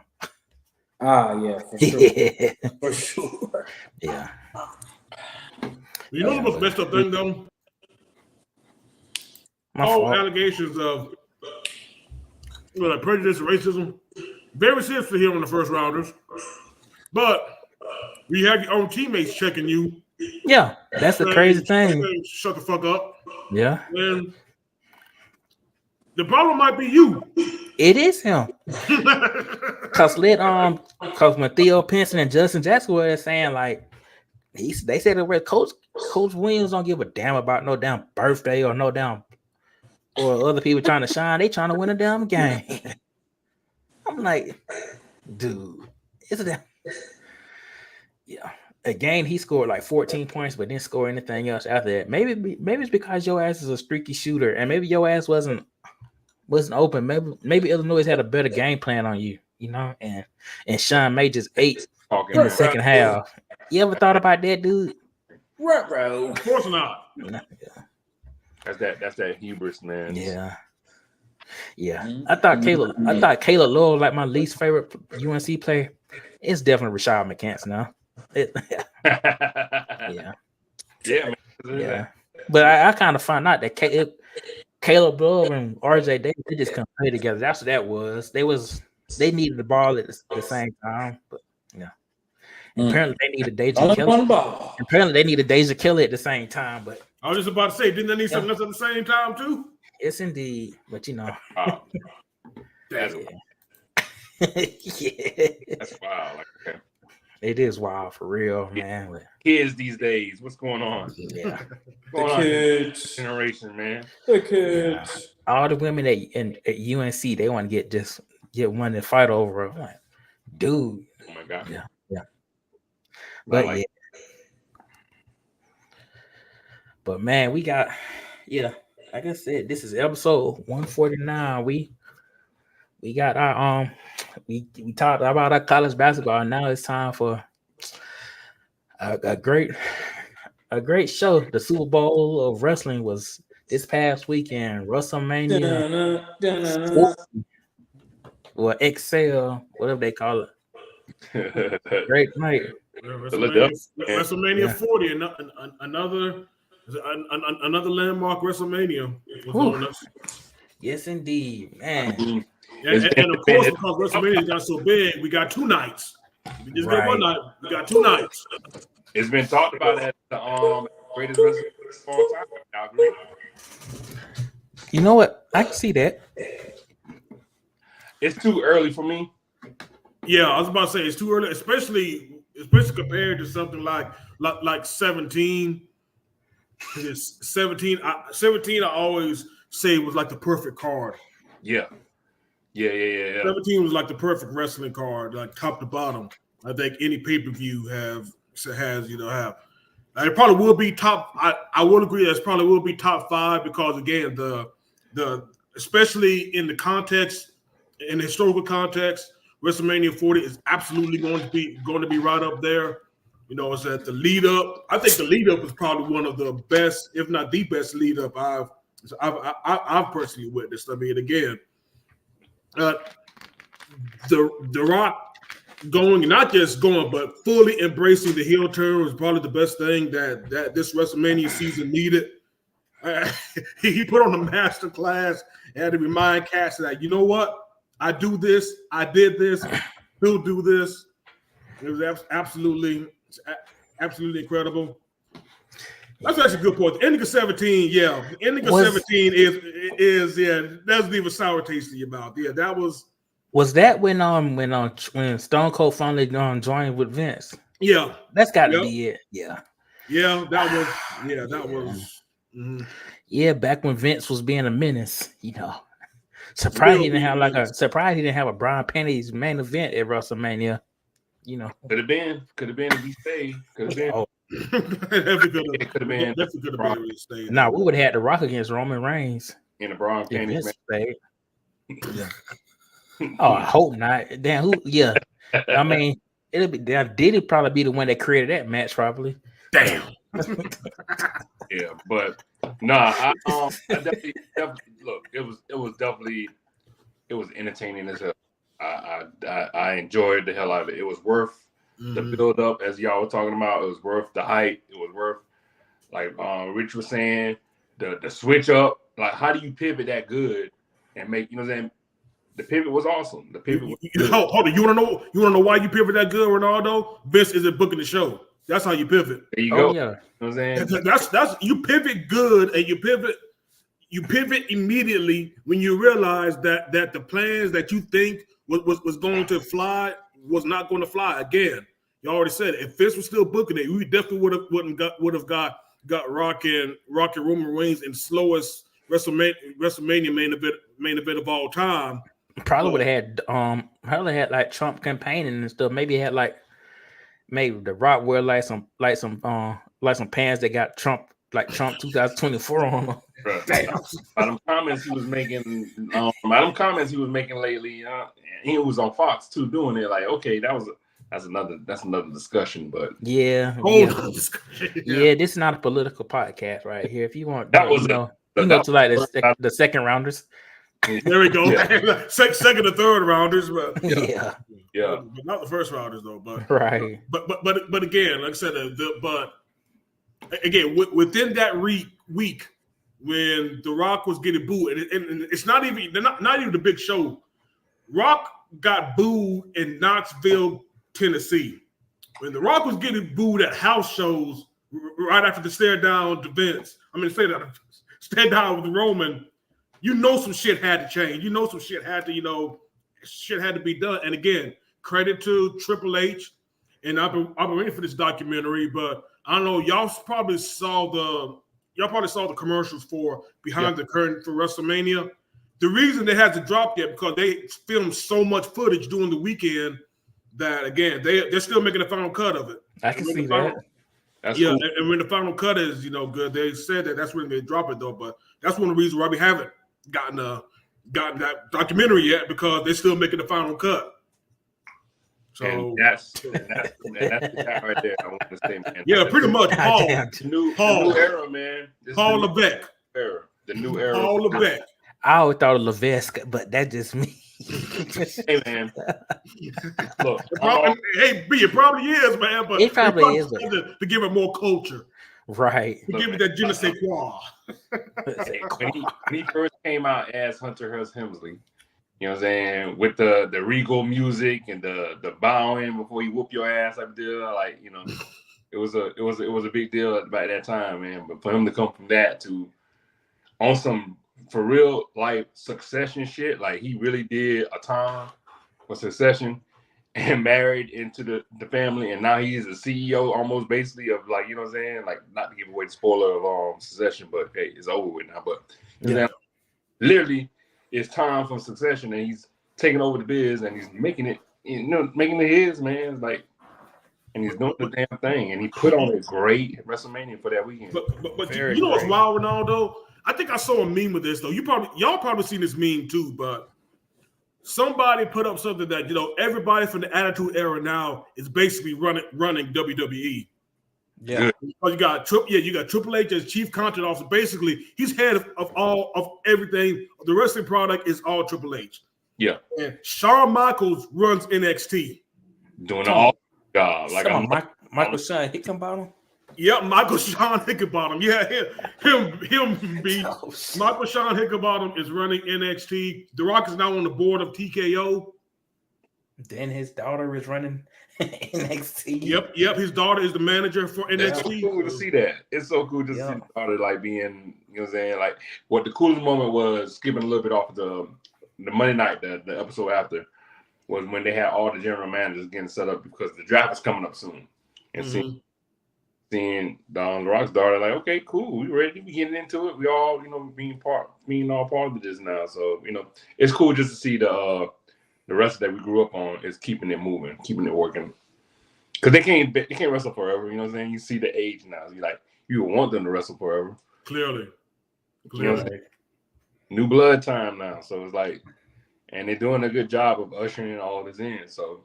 Yeah, for sure. Yeah. For sure. Yeah. You know the most messed up thing though? All allegations of like prejudice and racism, very sensitive here on the first rounders. But we have your own teammates checking you. Yeah, that's the crazy thing. Shut the fuck up. Yeah. And the problem might be you. It is him. Cause when Theo Pinson and Justin Jackson were saying like they said that Coach Williams don't give a damn about no damn birthday or no damn or other people trying to shine. They trying to win a damn game. I'm like, dude, it's a damn. Yeah. Again, he scored like 14 points, but didn't score anything else after that. Maybe it's because your ass is a streaky shooter, and maybe your ass wasn't open. Maybe Illinois had a better game plan on you, and Sean May just ate in the second half. You ever thought about that, dude? Right, bro. Of course not. Yeah. That's that hubris, man. Yeah. Mm-hmm. I thought Caleb Lowell like my least favorite UNC player. It's definitely Rashad McCants now. Yeah. But I kind of found out that Caleb Love and RJ Davis, they just couldn't play together. That's what that was. They needed the ball at the same time, but yeah. Apparently they needed Deja Kelly. Apparently they needed Deja Kelly at the same time, but I was just about to say, didn't they need something else at the same time too? Yes, indeed. But that's yeah, that's wild. Okay. It is wild for real, man. Kids these days, what's going on? Yeah, the kids generation, man. The kids. Yeah. All the women at UNC, they want to get one to fight over. I'm like, dude. Oh my god. Yeah. But like but man, we got like I said, this is episode 149. We got our we talked about our college basketball. Now it's time for a great show. The Super Bowl of wrestling was this past weekend. WrestleMania or Excel, whatever they call it. Great night. WrestleMania 40, another landmark WrestleMania. Yes, indeed, man. And of course, because WrestleMania got so big, we got 2 nights. We just get one night. We got 2 nights. It's been talked about as the greatest wrestling of all time. I agree. You know what? I can see that. It's too early for me. Yeah, I was about to say it's too early, especially compared to something like 17. It's 17. 17, I always say was like the perfect card. Yeah. 17 was like the perfect wrestling card, like top to bottom. I think any pay-per-view has. It probably will be top. I would agree that it probably will be top 5 because again, the especially in the context, in the historical context, WrestleMania 40 is absolutely going to be right up there. It's at the lead up. I think the lead up is probably one of the best, if not the best lead up I've personally witnessed. I mean, again, the Rock going, not just going, but fully embracing the heel turn was probably the best thing that this WrestleMania season needed. He put on a master class and had to remind cats that, you know what? I do this. I did this. He'll do this. It was absolutely incredible. That's actually a good point. The ending of 17, yeah. The ending of 17 is doesn't leave a sour taste in your mouth. Yeah, that was. Was that when Stone Cold finally joined with Vince? Yeah, that's got to be it. Yeah, that was. Mm-hmm. Yeah, back when Vince was being a menace, surprised he didn't have a Brian Penny's main event at WrestleMania. Could have been if he stayed. Could have been. Oh, It could have been. Nah, we would have had The Rock against Roman Reigns in the bra and panties match. Yeah. Oh, I hope not. Damn, who? Yeah, I mean, it'll be. Damn, Diddy probably be the one that created that match, probably. Damn. Yeah, but nah, I definitely look. It was entertaining as hell. I enjoyed the hell out of it. It was worth the build up, as y'all were talking about. It was worth the hype. It was worth, like Rich was saying, the switch up. Like, how do you pivot that good and make, you know what I'm saying? The pivot was awesome. The pivot was good. Hold on. You wanna know why you pivot that good, Ronaldo? Vince isn't booking the show. That's how you pivot. There you go. Yeah. You know what I'm saying? That's you pivot good, and you pivot immediately when you realize that the plans that you think was going to fly was not going to fly. Again, you already said it. If Vince was still booking it, we definitely would have got Rock and Roman Reigns in slowest WrestleMania main event of all time. Probably would have had like Trump campaigning and stuff. Maybe the Rock wear like some pants that got Trump 2024 on them. By them comments he was making, lately, he was on Fox too doing it. Like, okay, that's another discussion. But yeah, this is not a political podcast right here. If you want, to the second rounders. There we go. Yeah. Second and third rounders, but yeah. But not the first rounders though. But right. But again, like I said, again within that week when The Rock was getting booed, and it's not even the big show. Rock got booed in Knoxville, Tennessee. When The Rock was getting booed at house shows right after the stare down with Roman. You know some shit had to change. You know some shit had to be done. And again, credit to Triple H. And I've been waiting for this documentary, but I don't know. Y'all probably saw the commercials for Behind the Curtain for WrestleMania. The reason they had to drop that because they filmed so much footage during the weekend that again they're still making the final cut of it. I can see that. That's cool. And when the final cut is good, they said that's when they drop it though. But that's one of the reasons why we haven't gotten that documentary yet, because they're still making the final cut. So and that's the guy right there. I want to say, man. Yeah, pretty much. Paul, the new era, man. Paul Levesque. The new era. Paul Levesque. I always thought of Levesque, but that's just me. Hey, man. Look, it probably is, man. But it probably is to give it more culture. Right. To give it that je ne sais quoi. When he first came out as Hunter Hearst Helmsley, you know what I'm saying, with the regal music and the bowing before he whoop your ass up there, like, it was a big deal at that time, man. But for him to come from that to on some for real like Succession shit, like he really did a time for Succession and married into the family, and now he is the CEO almost basically of, like, you know what I'm saying, like, not to give away the spoiler of Succession, but hey, it's over with now. But literally it's time for Succession, and he's taking over the biz and he's making it his, man. It's like, and he's doing the damn thing, and he put on a great WrestleMania for that weekend. But you know what's wild, Ronaldo? I think I saw a meme with this though. Y'all probably seen this meme too, but somebody put up something that everybody from the Attitude Era now is basically running WWE. Yeah, you got Triple H as chief content officer. Basically, he's head of all of everything. The wrestling product is all Triple H. Yeah, and Shawn Michaels runs NXT, doing all job. Like Michael Shawn Hickenbottom. Yep, Michael Shawn Hickenbottom. Yeah, him be Michael Shawn Hickenbottom is running NXT. The Rock is now on the board of TKO. Then his daughter is running NXT. Yep. His daughter is the manager for NXT. It's so cool to see that. It's so cool to see the daughter like being, you know what I'm saying? Like, what the coolest moment was, skipping a little bit off of the Monday night, the episode after, was when they had all the general managers getting set up because the draft is coming up soon. And seeing The Rock's daughter, like, okay, cool, we ready to be getting into it. We all, being all part of this now. So, it's cool just to see the rest that we grew up on is keeping it moving, keeping it working. Because they can't wrestle forever. You know what I'm saying? You see the age now. You want them to wrestle forever. Clearly. You know what I'm saying? New blood time now. So it's like, and they're doing a good job of ushering all this in. So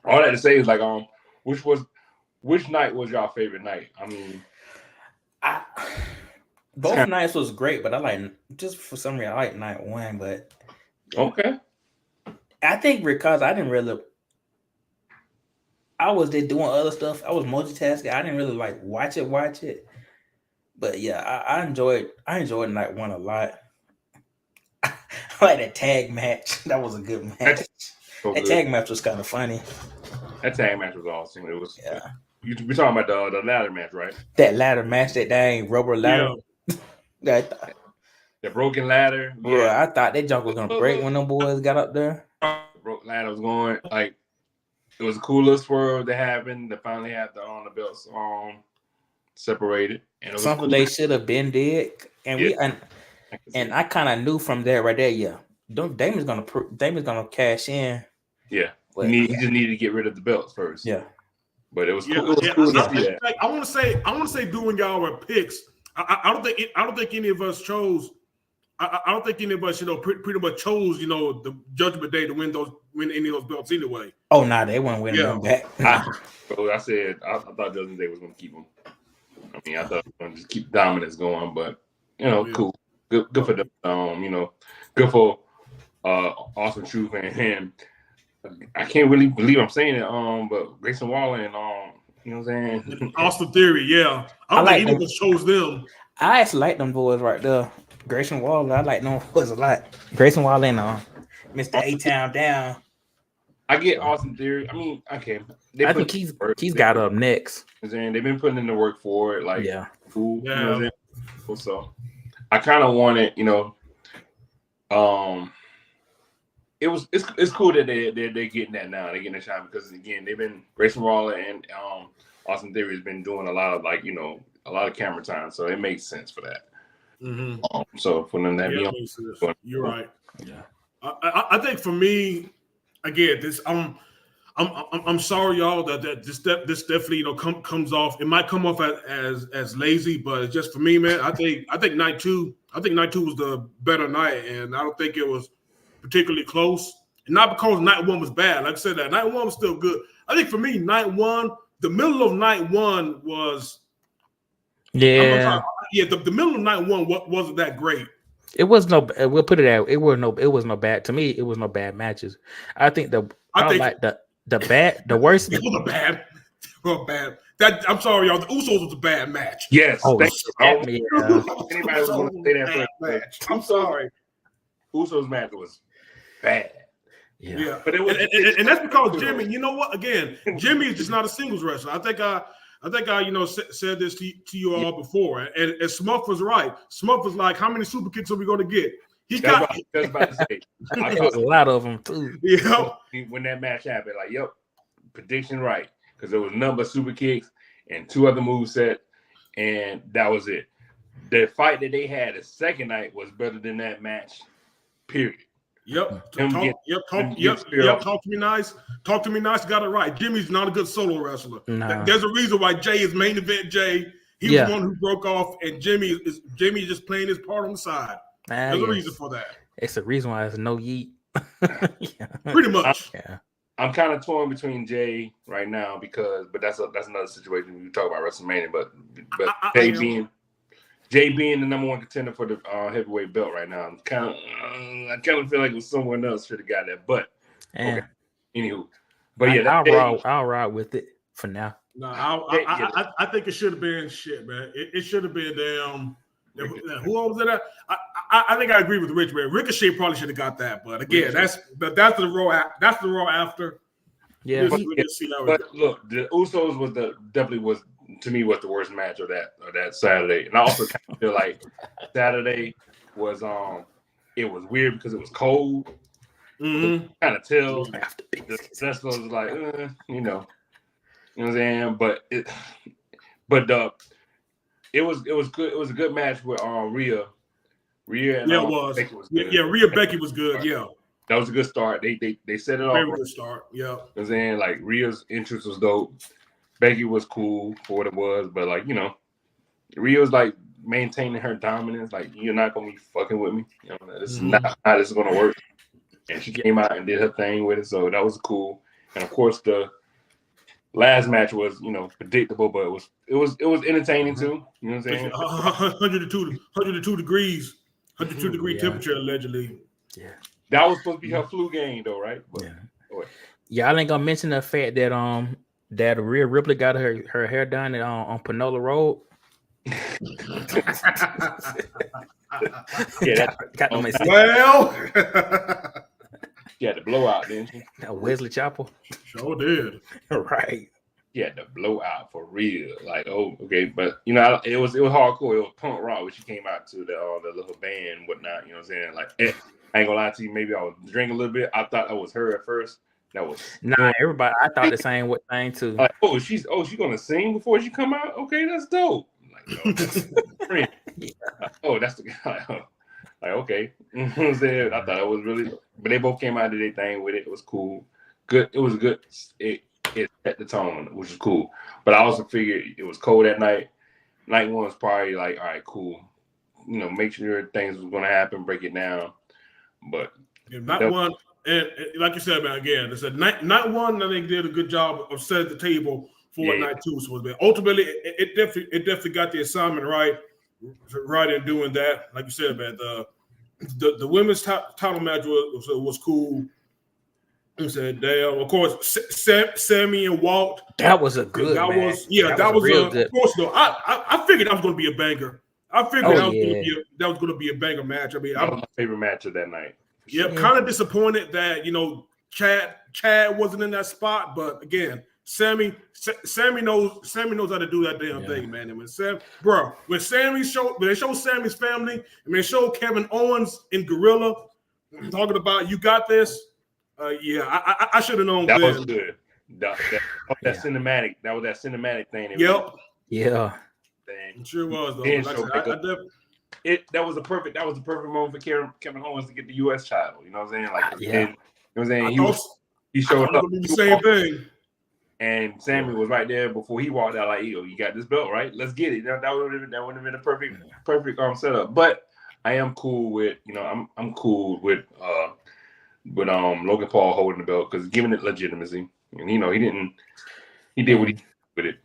all that to say is like, which night was y'all favorite night? I mean, both nights was great, but I like, just for some reason, I like night one. But okay, I think because I was there doing other stuff. I was multitasking. I didn't really like watch it. But yeah, I enjoyed night one a lot. I like that tag match. That was a good match. That tag match was kind of funny. That tag match was awesome. It was. Yeah. We're talking about the ladder match, right? That ladder match, that dang rubber ladder. Yeah. The broken ladder. Yeah, bro, I thought that junk was gonna break when them boys got up there. The broke ladder was going like. It was a cool little swerve that happened. They finally had the belts separated. And it was something cool. They should have been did. And and I kind of knew from there right there. Yeah, Damon's gonna cash in. Yeah, he just needed to get rid of the belts first. Yeah, but it was cool. It was cool to see that. I want to say, doing y'all were picks. I don't think any of us chose. I don't think any of us, pretty much chose, the Judgment Day to win any of those belts anyway. Oh, nah, they wouldn't win them back. So I said I thought Judgment Day was going to keep them. I mean, I thought they were going to just keep dominance going, but cool, good for them. Good for Awesome Truth and him. I can't really believe I'm saying it. But Grayson Waller and you know what I'm saying? Austin Theory, yeah. I don't think any of us chose them. I actually like them boys right there. Grayson Waller, I like them boys a lot. Grayson Waller and Mr. A-Town Down. I get Austin Theory. I mean, okay. I think he's got up next. And they've been putting in the work for it. Like, cool. Yeah. You know what I'm saying? So I kind of wanted, it's cool that they're getting that now. They're getting a shot because again, they've been Grayson Waller and Austin Theory has been doing a lot of a lot of camera time, so it makes sense for that. Mm-hmm. So for them that you're right. Yeah. I think for me, again, this I'm sorry, y'all, that this definitely comes off. It might come off as lazy, but it's just for me, man. I think night two was the better night, and I don't think it was particularly close. And not because night one was bad. Like I said, that night one was still good. I think for me, night one, the middle of night one was. Yeah. The middle of night one wasn't that great. It was no. We'll put it out. It was no bad. To me, it was no bad matches. I think the worst. It was a bad. Well, bad. I'm sorry, y'all. The Usos was a bad match. Yes. Anybody was going to say that match. I'm sorry. Usos match was bad. Yeah. But it was, and that's because Jimmy. You know what? Again, Jimmy is just not a singles wrestler. I think I said this to you all before, and Smuff was right. Smuff was like, "How many super kicks are we going to get?" He got about to say. There was a lot of them too. Yeah. When that match happened, prediction right, because there was nothing but super kicks and two other moveset, and that was it. The fight that they had the second night was better than that match. Period. Yep. Talk to me nice. Talk to me nice. Got it right. Jimmy's not a good solo wrestler. Nah. There's a reason why Jay is main event Jay. He was the one who broke off, and Jimmy is just playing his part on the side. There's a reason for that. It's a reason why it's no yeet. Pretty much. I'm kind of torn between Jay right now but that's another situation when we talk about WrestleMania. But Jay being the number one contender for the heavyweight belt right now, I kind of feel like it was someone else should have got that. But okay. Anywho, but I'll ride with it for now. No, I think it should have been shit, man. It should have been damn. Who was it? I think I agree with Rich, man. Ricochet probably should have got that, but again, that's the Raw. That's the Raw after. Yeah, but look, the Usos definitely was to me was the worst match of that Saturday, and I also kind of feel like Saturday was it was weird because it was cold. Mm-hmm. Kind of tell the wrestlers was like you know what I'm saying, but it was good. It was a good match with Rhea. And it was. Becky was good. Yeah, Rhea Becky was good. Yeah, that was a good start. They set it off. Very good start. Yeah, I'm saying like Rhea's entrance was dope. Becky was cool for what it was, but like, Rhea's like maintaining her dominance. Like, you're not gonna be fucking with me. This is not how this is gonna work. And she came out and did her thing with it, so that was cool. And of course, the last match was, predictable, but it was entertaining too. You know what I'm saying? 102 degrees, 102 degree temperature allegedly. Yeah, that was supposed to be her flu game, though, right? But, I ain't gonna mention the fact that that Rhea Ripley got her hair done on Panola Road. Got no mistake. Well, she had the blowout, didn't she? Wesley Chapel. Sure did. Right. She had the blowout for real. Like, oh, okay, but it was hardcore. It was punk rock when she came out to the little band and whatnot. You know what I'm saying? Like, I ain't gonna lie to you. Maybe I was drinking a little bit. I thought that was her at first. That was everybody. I thought the same thing too. Like, she's gonna sing before she come out. Okay, that's dope. Like, no, that's that's the guy. Like, okay, you know what I'm saying? I thought it was really, but they both came out and did their thing with it. It was cool. Good. It was good. It set the tone, which is cool. But I also figured it was cold that night. Night one was probably like, all right, cool. Make sure things was gonna happen, break it down. But night one. And like you said, man, again, it's a night one. I think did a good job of setting the table for what night two was supposed to be. Ultimately, it definitely got the assignment right in doing that. Like you said, man, the women's title match was cool. I said, damn. Of course, Sammy and Walt. That was a good. That match. was real good. Of course, though. I figured that was going to be a banger. I figured that was going to be a banger match. I mean, that was my favorite match of that night. Yep, kind of disappointed that Chad wasn't in that spot, but again, Sammy knows how to do that damn thing, man. And when Sammy when they show Sammy's family, and they show Kevin Owens in Gorilla talking about you got this, I should have known. That was good. That cinematic. That was that cinematic thing. Yep. Yeah. It sure was though. That was the perfect moment for Kevin Owens to get the U.S. title. You know what I'm saying? Like, you know what I'm saying? He showed up. The same thing. And Sammy was right there before he walked out. Like, you got this belt, right? Let's get it. That would have been a perfect setup. But I am cool with I'm cool with Logan Paul holding the belt because giving it legitimacy. And he did what he did with it.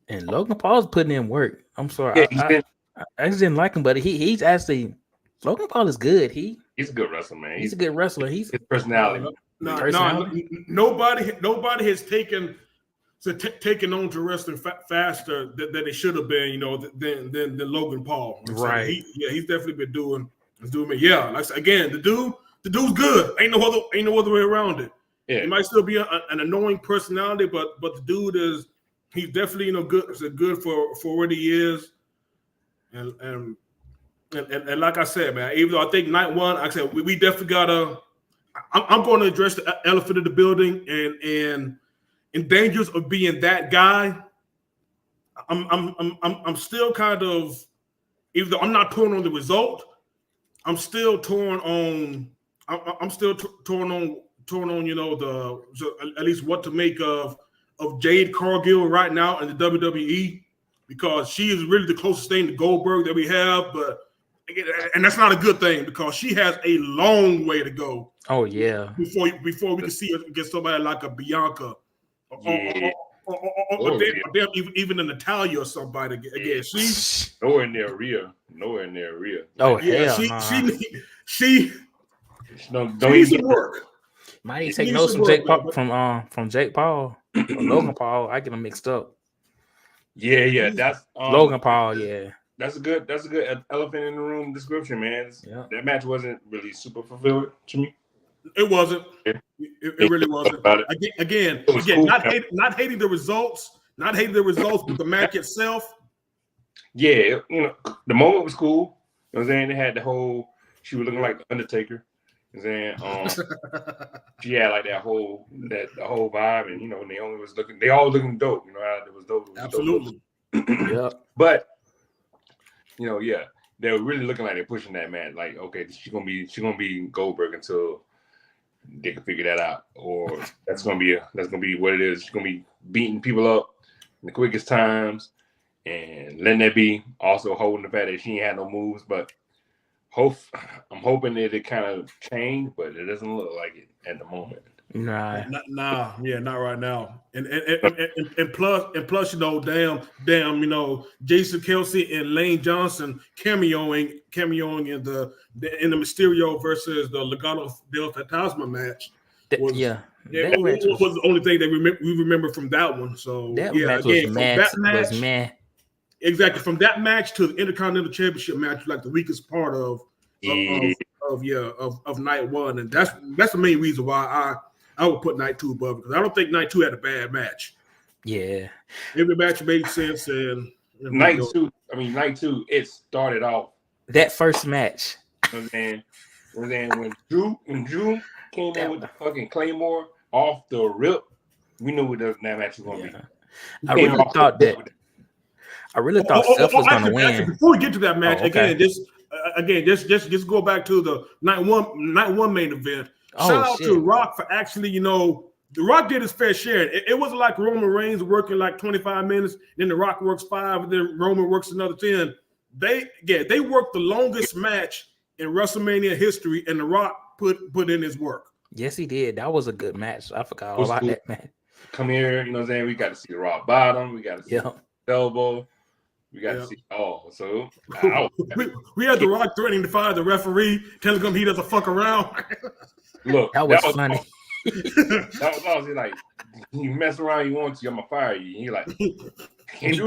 And Logan Paul's putting in work. I'm sorry. I just didn't like him, but he's actually Logan Paul is good. He's a good wrestler, man. He's a good wrestler. He's his personality. Nobody has taken on to wrestling faster than they should have been, than Logan Paul. Right. He's definitely been doing it. Yeah. Like again, the dude's good. Ain't no other way around it. Yeah. He might still be an annoying personality, but the dude he's definitely good for what he is. And like I said, man, even though I think night one, like I said, we definitely gotta. I'm going to address the elephant in the building and in dangers of being that guy. I'm still kind of, even though I'm not torn on the result, I'm still torn on. I'm still torn on. At least what to make of Jade Cargill right now in the WWE. Because she is really the closest thing to Goldberg that we have, and that's not a good thing because she has a long way to go. Oh yeah, before we can see her get somebody like a Bianca, or even a Natalia or somebody. Again, she's nowhere near Rhea. Oh yeah, she don't needs some work. Might need to take notes from Jake Paul, or Logan Paul. I get them mixed up. Yeah, that's Logan Paul. Yeah, that's a good elephant in the room description, man. That match wasn't really super fulfilling to me. It wasn't. It really wasn't. Again, cool. Not hating the results, but the match itself. Yeah, the moment was cool. You know what I'm saying? They had she was looking like the Undertaker. You know what I'm saying? She had like the whole vibe, and they all looking dope. It was dope. Absolutely. Yeah. But they were really looking like they're pushing that match. Like, okay, she's gonna be Goldberg until they can figure that out, or that's gonna be what it is. She's gonna be beating people up, the quickest times, and letting that be. Also holding the fact that she ain't had no moves, but I'm hoping that it kind of changed, but it doesn't look like it at the moment. Nah, not right now. And plus, you know, damn, you know, Jason Kelsey and Lane Johnson cameoing in the Mysterio versus the Legado del Fantasma match. Was the only thing that we remember from that one. So that match was mad. Exactly, from that match to the Intercontinental Championship match, like the weakest part of night one, and that's the main reason why I would put night two above, because I don't think night two had a bad match. Yeah, every match made sense, and night two, it started off that first match. And then when Drew came in with the fucking Claymore off the rip, we knew what that match was going to be. I really thought Seth was going to win. Actually, before we get to that match, just go back to the night one main event. Shout out to Rock for actually, you know, The Rock did his fair share. It wasn't like Roman Reigns working like 25 minutes, then The Rock works 5, and then Roman works another 10. They worked the longest match in WrestleMania history, and The Rock put in his work. Yes, he did. That was a good match. I forgot all about that match. Come here, you know what I'm saying? We got to see the Rock bottom. We got to see the elbow. We got to see all. So we had The Rock threatening to fire the referee, telling him he doesn't fuck around. Look, that was funny. That was all. He's like, you mess around, you want to, I'm gonna fire you. He like, you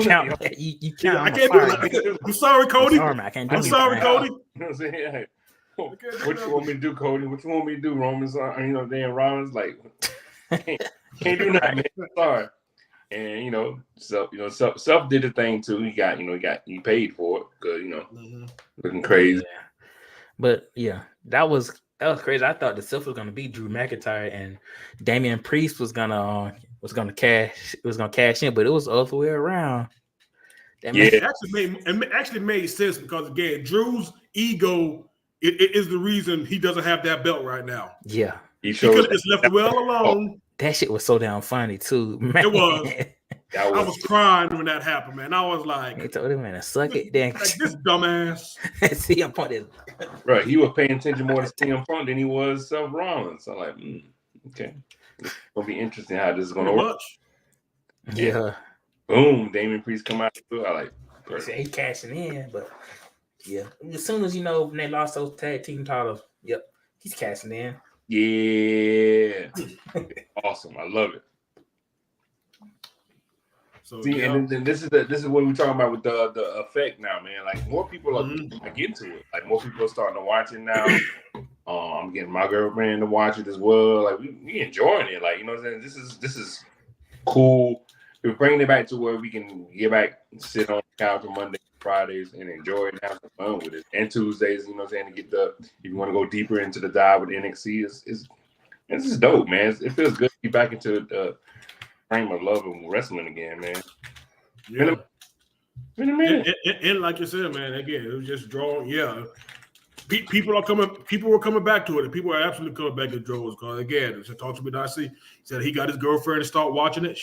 count. You count. I can't do that. I'm sorry, Cody. I'm sorry, Cody. You know what I'm saying? Hey, what you want me to do, Cody? What you want me to do, Roman? You know, Dan Rollins like, can't do nothing, man. Sorry. And you know, Self did the thing too. He paid for it because looking crazy. Yeah. But yeah, that was crazy. I thought the Self was gonna beat Drew McIntyre and Damian Priest was gonna cash in, but it was the other way around. It actually made sense because again, Drew's ego is the reason he doesn't have that belt right now. Yeah, he could have just left it well alone. That shit was so damn funny too, man. It was. I was crying when that happened, man. I was like, he told him, man, to suck it. Then like this dumbass. CM Punk is right. He was paying attention more to CM Punk than he was Seth Rollins. So I'm like, okay, it's gonna be interesting how this is gonna work. Yeah. Boom, Damian Priest come out. I like. He cashing in, but yeah, as soon as when they lost those tag team titles, yep, he's cashing in. Yeah, awesome. I love it. So, and then this is what we're talking about with the effect now, man. Like more people are getting to it. Like more people are starting to watch it now. I'm getting my girlfriend to watch it as well. Like we enjoying it. Like, you know what I'm saying? This is cool. We're bringing it back to where we can get back and sit on the couch on Mondays, Fridays, and enjoy it and have some fun with it. And Tuesdays, you know what I'm saying, to get if you want to go deeper into the dive with NXT, this is dope, man. It feels good to be back into the frame of love and wrestling again, man. Yeah. In a minute. And like you said, man, again, it was just drawing. Yeah. People were coming back to it, and people are absolutely coming back to Joe's because again, it talked to me. Darcy he said he got his girlfriend to start watching it.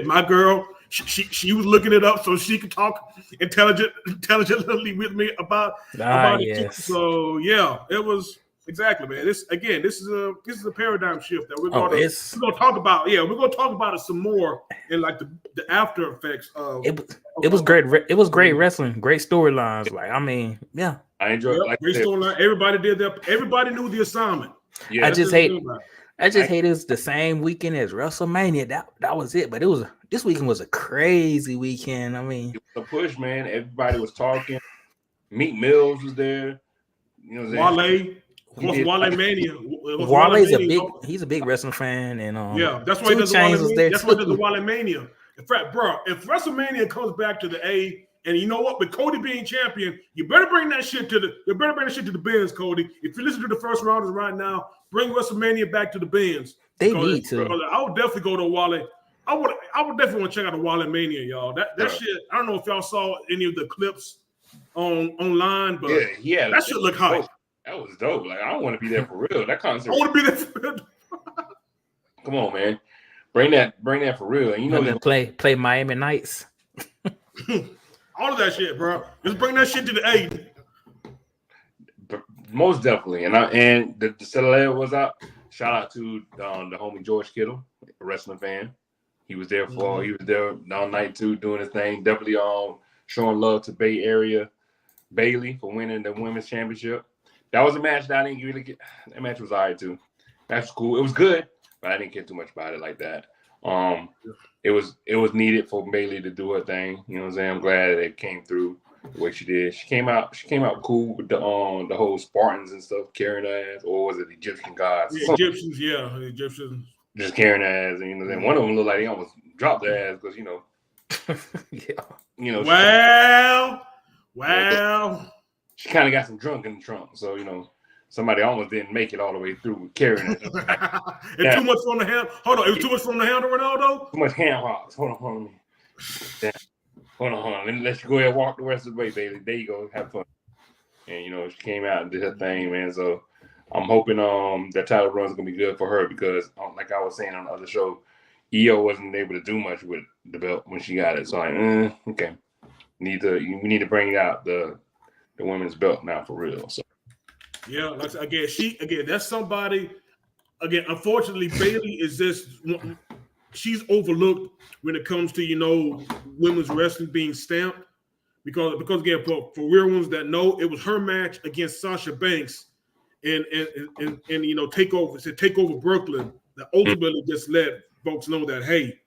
My girl, she was looking it up so she could talk intelligently with me about it. So yeah, it was exactly, man. This is a paradigm shift that we're going to talk about. Yeah, we're going to talk about it some more in like the after effects of it was great. It was great wrestling, great storylines. Like, I mean, yeah. I enjoyed it. Great storyline. Everybody knew the assignment. Yeah, I just hate it's the same weekend as WrestleMania. That was it. But this weekend was a crazy weekend. I mean, it was a push, man. Everybody was talking. Meek Mills was there. You know, Wale Mania. He's a big wrestling fan, and that's why he does the Wale Mania. In fact, bro, if WrestleMania comes back to the A. And you know what? With Cody being champion, you better bring that shit to the Benz, Cody. If you listen to the first rounders right now, bring WrestleMania back to the Benz. They need to. I would definitely go to Wale. I would definitely want to check out the Wale Mania, y'all. That shit. I don't know if y'all saw any of the clips online, but that shit look hype. That was dope. Like I want to be there for real. That concert. I want to be there for real. Come on, man. Bring that for real. And you know, play Miami Nights. All of that shit, bro. Just bring that shit to the A. Most definitely. And the Cellular was out. Shout out to the homie George Kittle, a wrestling fan. He was there he was there all night too, doing his thing. Definitely showing love to Bay Area Bailey for winning the women's championship. That was a match that I didn't really get. That match was all right too. That was cool. It was good, but I didn't care too much about it like that. It was needed for Bailey to do her thing. You know what I'm saying? I'm glad that it came through the way she did. She came out cool with the whole Spartans and stuff carrying her ass, or was it Egyptian gods? The Egyptians, yeah, the Egyptians. Just carrying her ass, and you know, then one of them looked like they almost dropped their ass because you know, you know. Well, she kind of got some drunk in the trunk, so you know, somebody almost didn't make it all the way through carrying it. And too much from the hand. Hold on, it was too much from the hand, Ronaldo. Too much hand hops. Hold on. Hold on. Let me let you go ahead and walk the rest of the way, baby. There you go. Have fun. And you know, she came out and did her thing, man. So I'm hoping that title run is gonna be good for her because, like I was saying on the other show, EO wasn't able to do much with the belt when she got it. So okay, we need to bring out the women's belt now for real. So yeah, like again, that's somebody. Again, unfortunately, Bailey is just she's overlooked when it comes to, you know, women's wrestling being stamped because again, for real ones that know, it was her match against Sasha Banks and you know, takeover Brooklyn that ultimately just let folks know that, hey,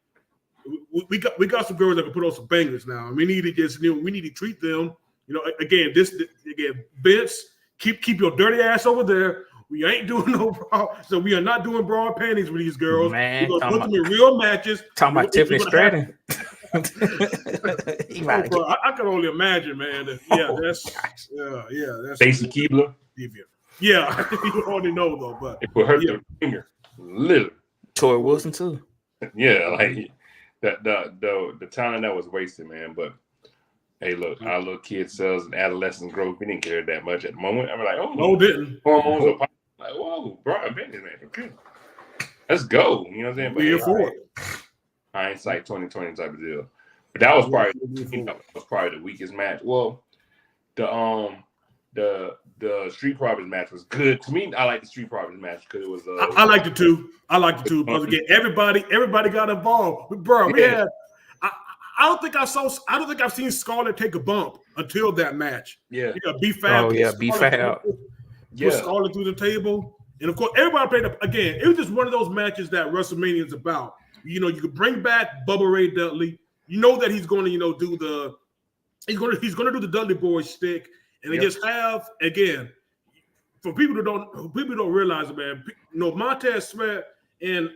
we got some girls that can put on some bangers now, and we need to just, you know, we need to treat them, you know, again Vince, keep your dirty ass over there. We ain't doing no bra, so we are not doing bra and panties with these girls. Man, we're gonna put them in real matches. Talking about Tiffany Stratton. Bro, I can only imagine, man. That's Stacy Keibler. Yeah, you already know though, but it will hurt their finger, literally. Tori Wilson too. Yeah, like the talent that was wasted, man. But hey, look, our little kid cells and adolescent growth, we didn't care that much at the moment. I'm like, oh no, didn't. Hormones are like, whoa, Brian Bentley, man, okay. Let's go. You know what I'm saying? But we're for it. Hindsight 2020 type of deal. But that was probably the weakest match. Well, the Street Profits match was good. To me, I like the Street Profits match because it was I liked it too. Because again, everybody got involved. Bro, we had I don't think I've seen Scarlett take a bump until that match. Yeah. B-Fab. Oh yeah, B-Fab. Yeah. Scarlett through the table. And of course, everybody played up again. It was just one of those matches that WrestleMania is about. You know, you could bring back Bubba Ray Dudley. You know that he's going to, you know, do the the Dudley Boy stick, and they just have, again, for people who don't realize it, man. You know, Montez Sweat and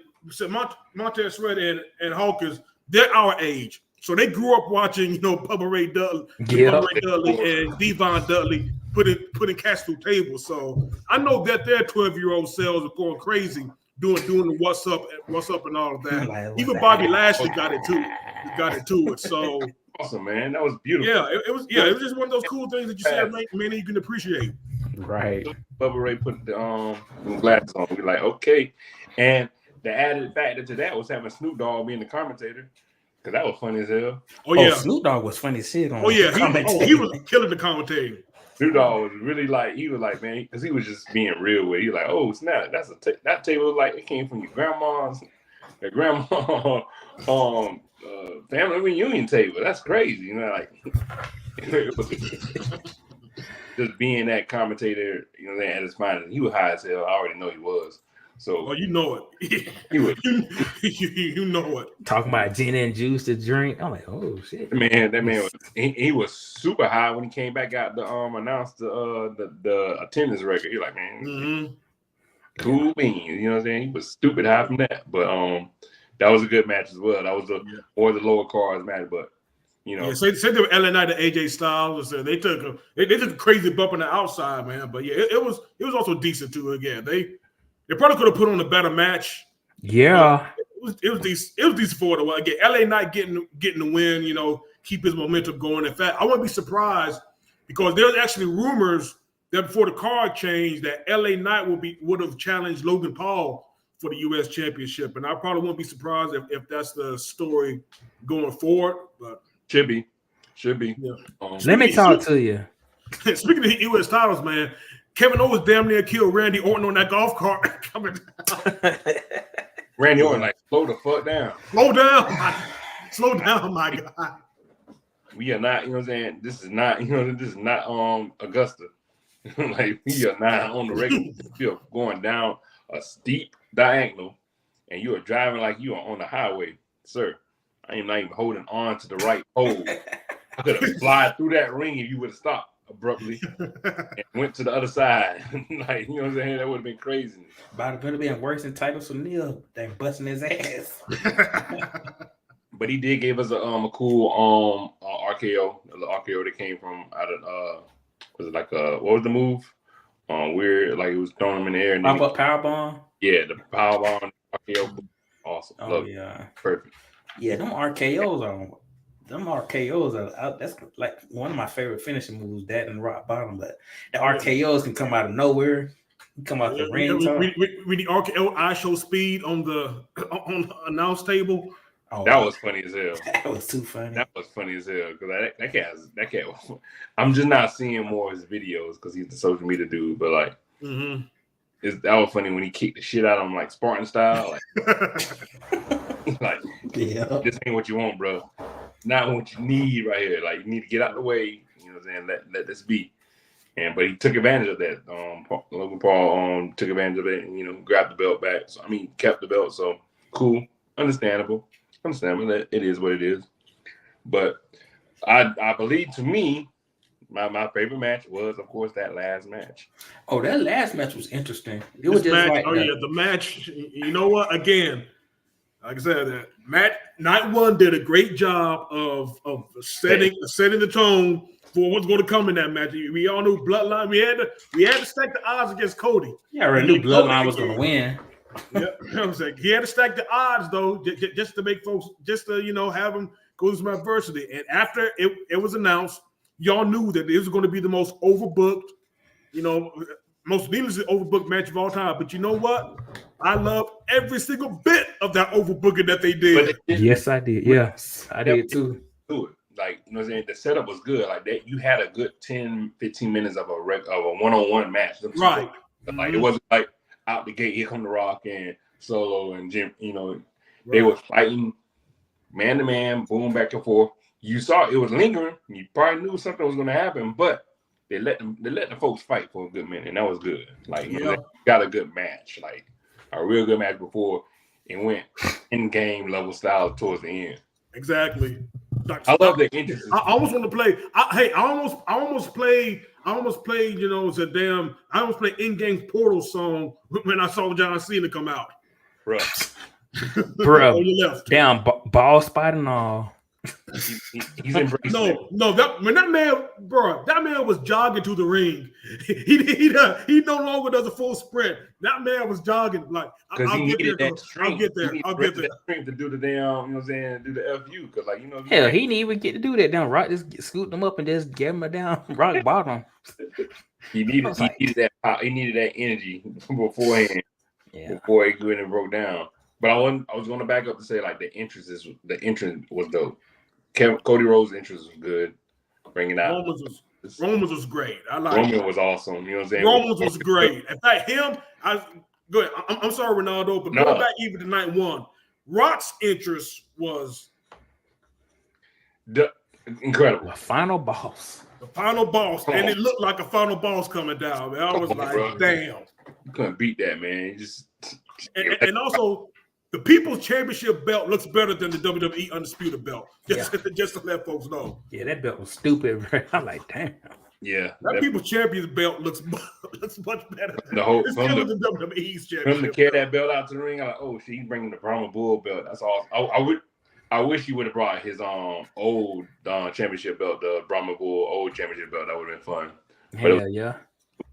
Hawkins, they're our age, so they grew up watching, you know, Bubba Ray Dudley and Devon Dudley putting cats through tables. So I know that their 12-year-old selves are going crazy doing the what's up and all of that. Like, even Bobby Lashley got it to it. So awesome, man. That was beautiful. Yeah, it was just one of those cool things that you said, man, you can appreciate. Right. Bubba Ray put the glasses on. We're like, okay. And the added factor to that was having Snoop Dogg being the commentator, because that was funny as hell. Oh yeah, Snoop Dogg was funny as shit. He was killing the commentating. Snoop Dogg was really like, man, because he was just being real with it. He was like, oh snap, that table like it came from your grandma's family reunion table. That's crazy, you know, like it was just being that commentator, you know, at his finest. He was high as hell. I already know he was. So, you know it. He was. you know it. Talking about gin and juice to drink. I'm like, oh shit. Man, that man was he was super high when he came back out to announced the attendance record. He like, man, cool beans. You know what I'm saying? He was stupid high from that. But that was a good match as well. That was the lower cards match, but you know. Say they were LA Knight to AJ Styles. They took a crazy bump on the outside, man. But yeah, it was also decent too. Again, they probably could have put on a better match. Yeah, it was decent for it. Again, LA Knight getting the win. You know, keep his momentum going. In fact, I wouldn't be surprised because there's actually rumors that before the card changed that LA Knight would have challenged Logan Paul for the U.S. Championship, and I probably won't be surprised if that's the story going forward. But should be. Yeah. Let me talk to you. Speaking of the U.S. titles, man, Kevin Owens damn near killed Randy Orton on that golf cart coming down. Randy Orton, like, slow the fuck down. Slow down, my guy. We are not, you know what I'm saying? This is not Augusta. Like, we are not on the regular. You're going down a steep diagonal, and you are driving like you are on the highway, sir. I am not even holding on to the right pole. I could have flied through that ring if you would have stopped abruptly and went to the other side. Like, you know what I'm saying? That would have been crazy. But it could have been worse than Titus O'Neil. They busting his ass. But he did give us a cool RKO, the RKO that came from out of was it like what was the move? Weird, like it was throwing him in the air and pop up powerbomb. Yeah, the powerbomb RKO, awesome. Oh love yeah, it. Perfect. Yeah, them RKOs are that's like one of my favorite finishing moves. That and rock bottom, but the RKOs can come out of nowhere, come out the ring. With the RKO, I show speed on the announce table. Oh, that was funny as hell. That was too funny. That was funny as hell because that cat. I'm just not seeing more of his videos because he's the social media dude. But like, that was funny when he kicked the shit out of him like Spartan style. Like, yeah, this ain't what you want, bro. Not what you need right here. Like, you need to get out the way. You know what I'm saying? Let this be. But he took advantage of that. Logan Paul took advantage of it. And, you know, grabbed the belt back. So kept the belt. So cool, understandable. That it is what it is. But I believe, to me, my favorite match was, of course, that last match. Oh, that last match was interesting. It was just match, the match. You know what? Again, like I said, night one did a great job of setting the tone for what's going to come in that match. We all knew Bloodline. We had to stack the odds against Cody. Yeah, I already knew Bloodline was going to win. Yeah, I was like, he had to stack the odds though, just to make folks, have them go through some adversity. And after it was announced, y'all knew that it was going to be the most overbooked, most needlessly overbooked match of all time. But you know what? I love every single bit of that overbooking that they did. Yes, I did. Yes, I did too. Like, you know what I'm saying? The setup was good. Like that, you had a good 10, 15 minutes of a one-on-one match. Right. Like it wasn't like out the gate, here come The Rock and Solo and Jim. They were fighting man to man, boom, back and forth. You saw it was lingering. You probably knew something was going to happen, but they let the folks fight for a good minute, and that was good. Like, they got a good match, like a real good match before it went in-game level style towards the end. Exactly. I love the interest. I almost want to play. I almost played. I almost played in-game Portal song when I saw John Cena come out. Bro. On your left. Damn, ball spot and all. He's embracing that man was jogging to the ring. He no longer does a full sprint. That man was jogging like because he needed that strength. I'll get there. That strength to do the damn, you know what I'm saying, do the FU. Because like, hell, he didn't even get to do that. Down Rock just scoot him up and just get him down rock bottom. He needed that energy beforehand. Yeah. Before he went and broke down. But I was going to back up to say like the entrance was dope. Cody Rhodes' entrance was good. Bringing out Roman's was great. I like Roman was awesome. You know what I'm saying? Roman's was great. In fact, good. I'm sorry, Ronaldo, but going back even to night one, Rock's interest was incredible. The final boss. And it looked like a final boss coming down. Man. I was damn. You couldn't beat that, man. And also, the People's Championship belt looks better than the WWE Undisputed belt. Just to let folks know. Yeah, that belt was stupid, bro. I'm like, damn. Yeah, that People's Champions belt looks much better. The whole it's still the WWE's championship. Him to carry that belt out to the ring, I'm like, oh shit, he's bringing the Brahma Bull belt. That's awesome. I wish he would have brought his old championship belt, the Brahma Bull old championship belt. That would have been fun. Hell yeah.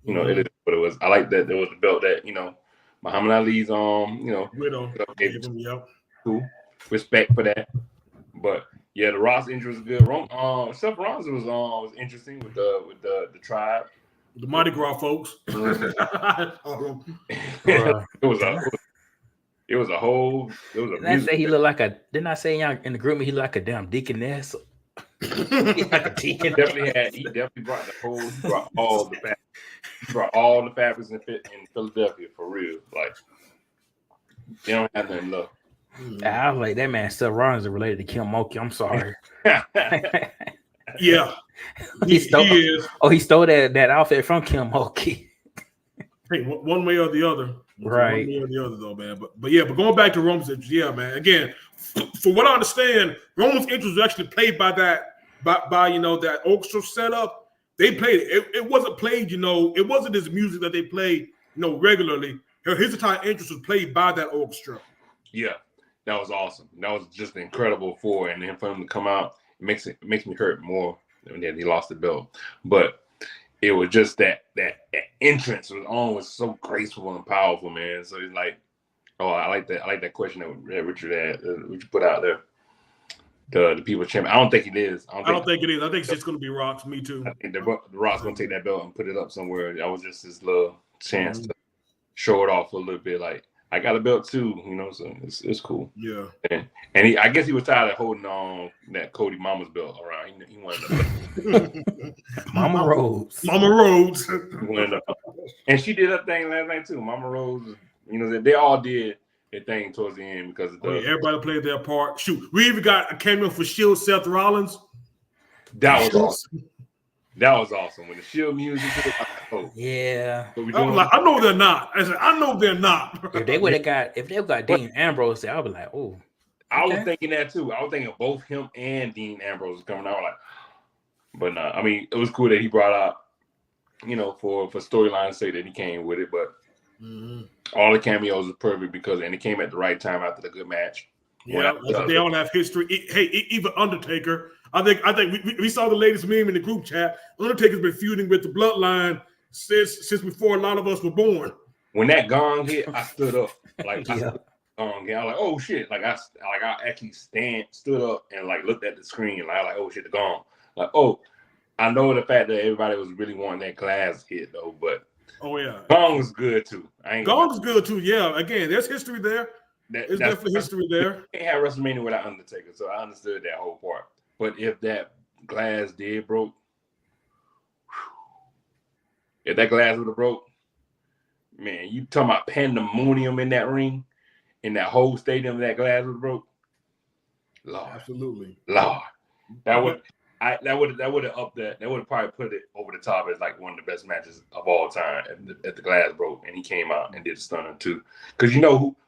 It is what it was. I like that there was a belt that Muhammad Ali's widow gave him, cool. Respect for that. But yeah, the Ross interest was good. Seth Rollins was interesting with the tribe. The Mardi Gras folks. It was It was a whole. It was a. Didn't I say he looked like a? Didn't I say in the group he looked like a damn deaconess? He's like a deacon. He definitely brought the whole. He brought all the fabrics. He brought all the fabrics in Philadelphia for real. Like they don't have nothing left. I was like, that man Seth Rollins is related to Kim Mulkey. I'm sorry. Yeah, he is. Oh, he stole that outfit from Kim Mulkey. Hey, one way or the other. Right. One way or the other, though, man. But going back to Roman's interest, yeah, man. Again, for what I understand, Roman's interest was actually played by that orchestra setup. They played it. It wasn't played, it wasn't his music that they played, regularly. His entire interest was played by that orchestra. Yeah, that was awesome. That was just incredible for and for him to come out. It makes me hurt more than he lost the belt, but. It was just that entrance was so graceful and powerful, man. So it's like, oh, I like that question that Richard had, which you put out there. The People's Champion. I don't think it is. I don't think it is. I think it's just going to be Rock's. Me too. I think the Rock's going to take that belt and put it up somewhere. That was just his little chance to show it off a little bit. Like, I got a belt too, so it's cool. Yeah. And I guess he was tired of holding on that Cody Mama's belt around. He wanted Mama Rose. And she did her thing last night too. Mama Rose, they all did their thing towards the end because of everybody played their part. Shoot, we even got a cameo for Shield Seth Rollins. That was awesome. That was awesome. When the Shield music hit, yeah. I know they're not. I know they're not. If they got Dean Ambrose there, I'll be like, oh. I was thinking that too. I was thinking both him and Dean Ambrose coming out. Like, but I mean, it was cool that he brought out, for storyline's sake that he came with it. But all the cameos are perfect and it came at the right time after the good match. Yeah, they all have history. Hey, even Undertaker. I think we saw the latest meme in the group chat. Undertaker's been feuding with the Bloodline since before a lot of us were born. When that gong hit, I stood up. Like I was like, oh shit! Like I actually stood up and like looked at the screen. Like oh shit, the gong. Like oh, I know the fact that everybody was really wanting that glass hit though, but oh yeah, gong was good too. Gong is good too. Yeah, again, there's history there. There's definitely history there. You can't have WrestleMania without Undertaker, so I understood that whole part. But if that glass did broke, if that glass would have broke, man, you talking about pandemonium in that ring, in that whole stadium, that glass would have broke. Lord, absolutely, Lord, that would have upped that. That would have probably put it over the top as like one of the best matches of all time. If the glass broke and he came out and did a stunner too, because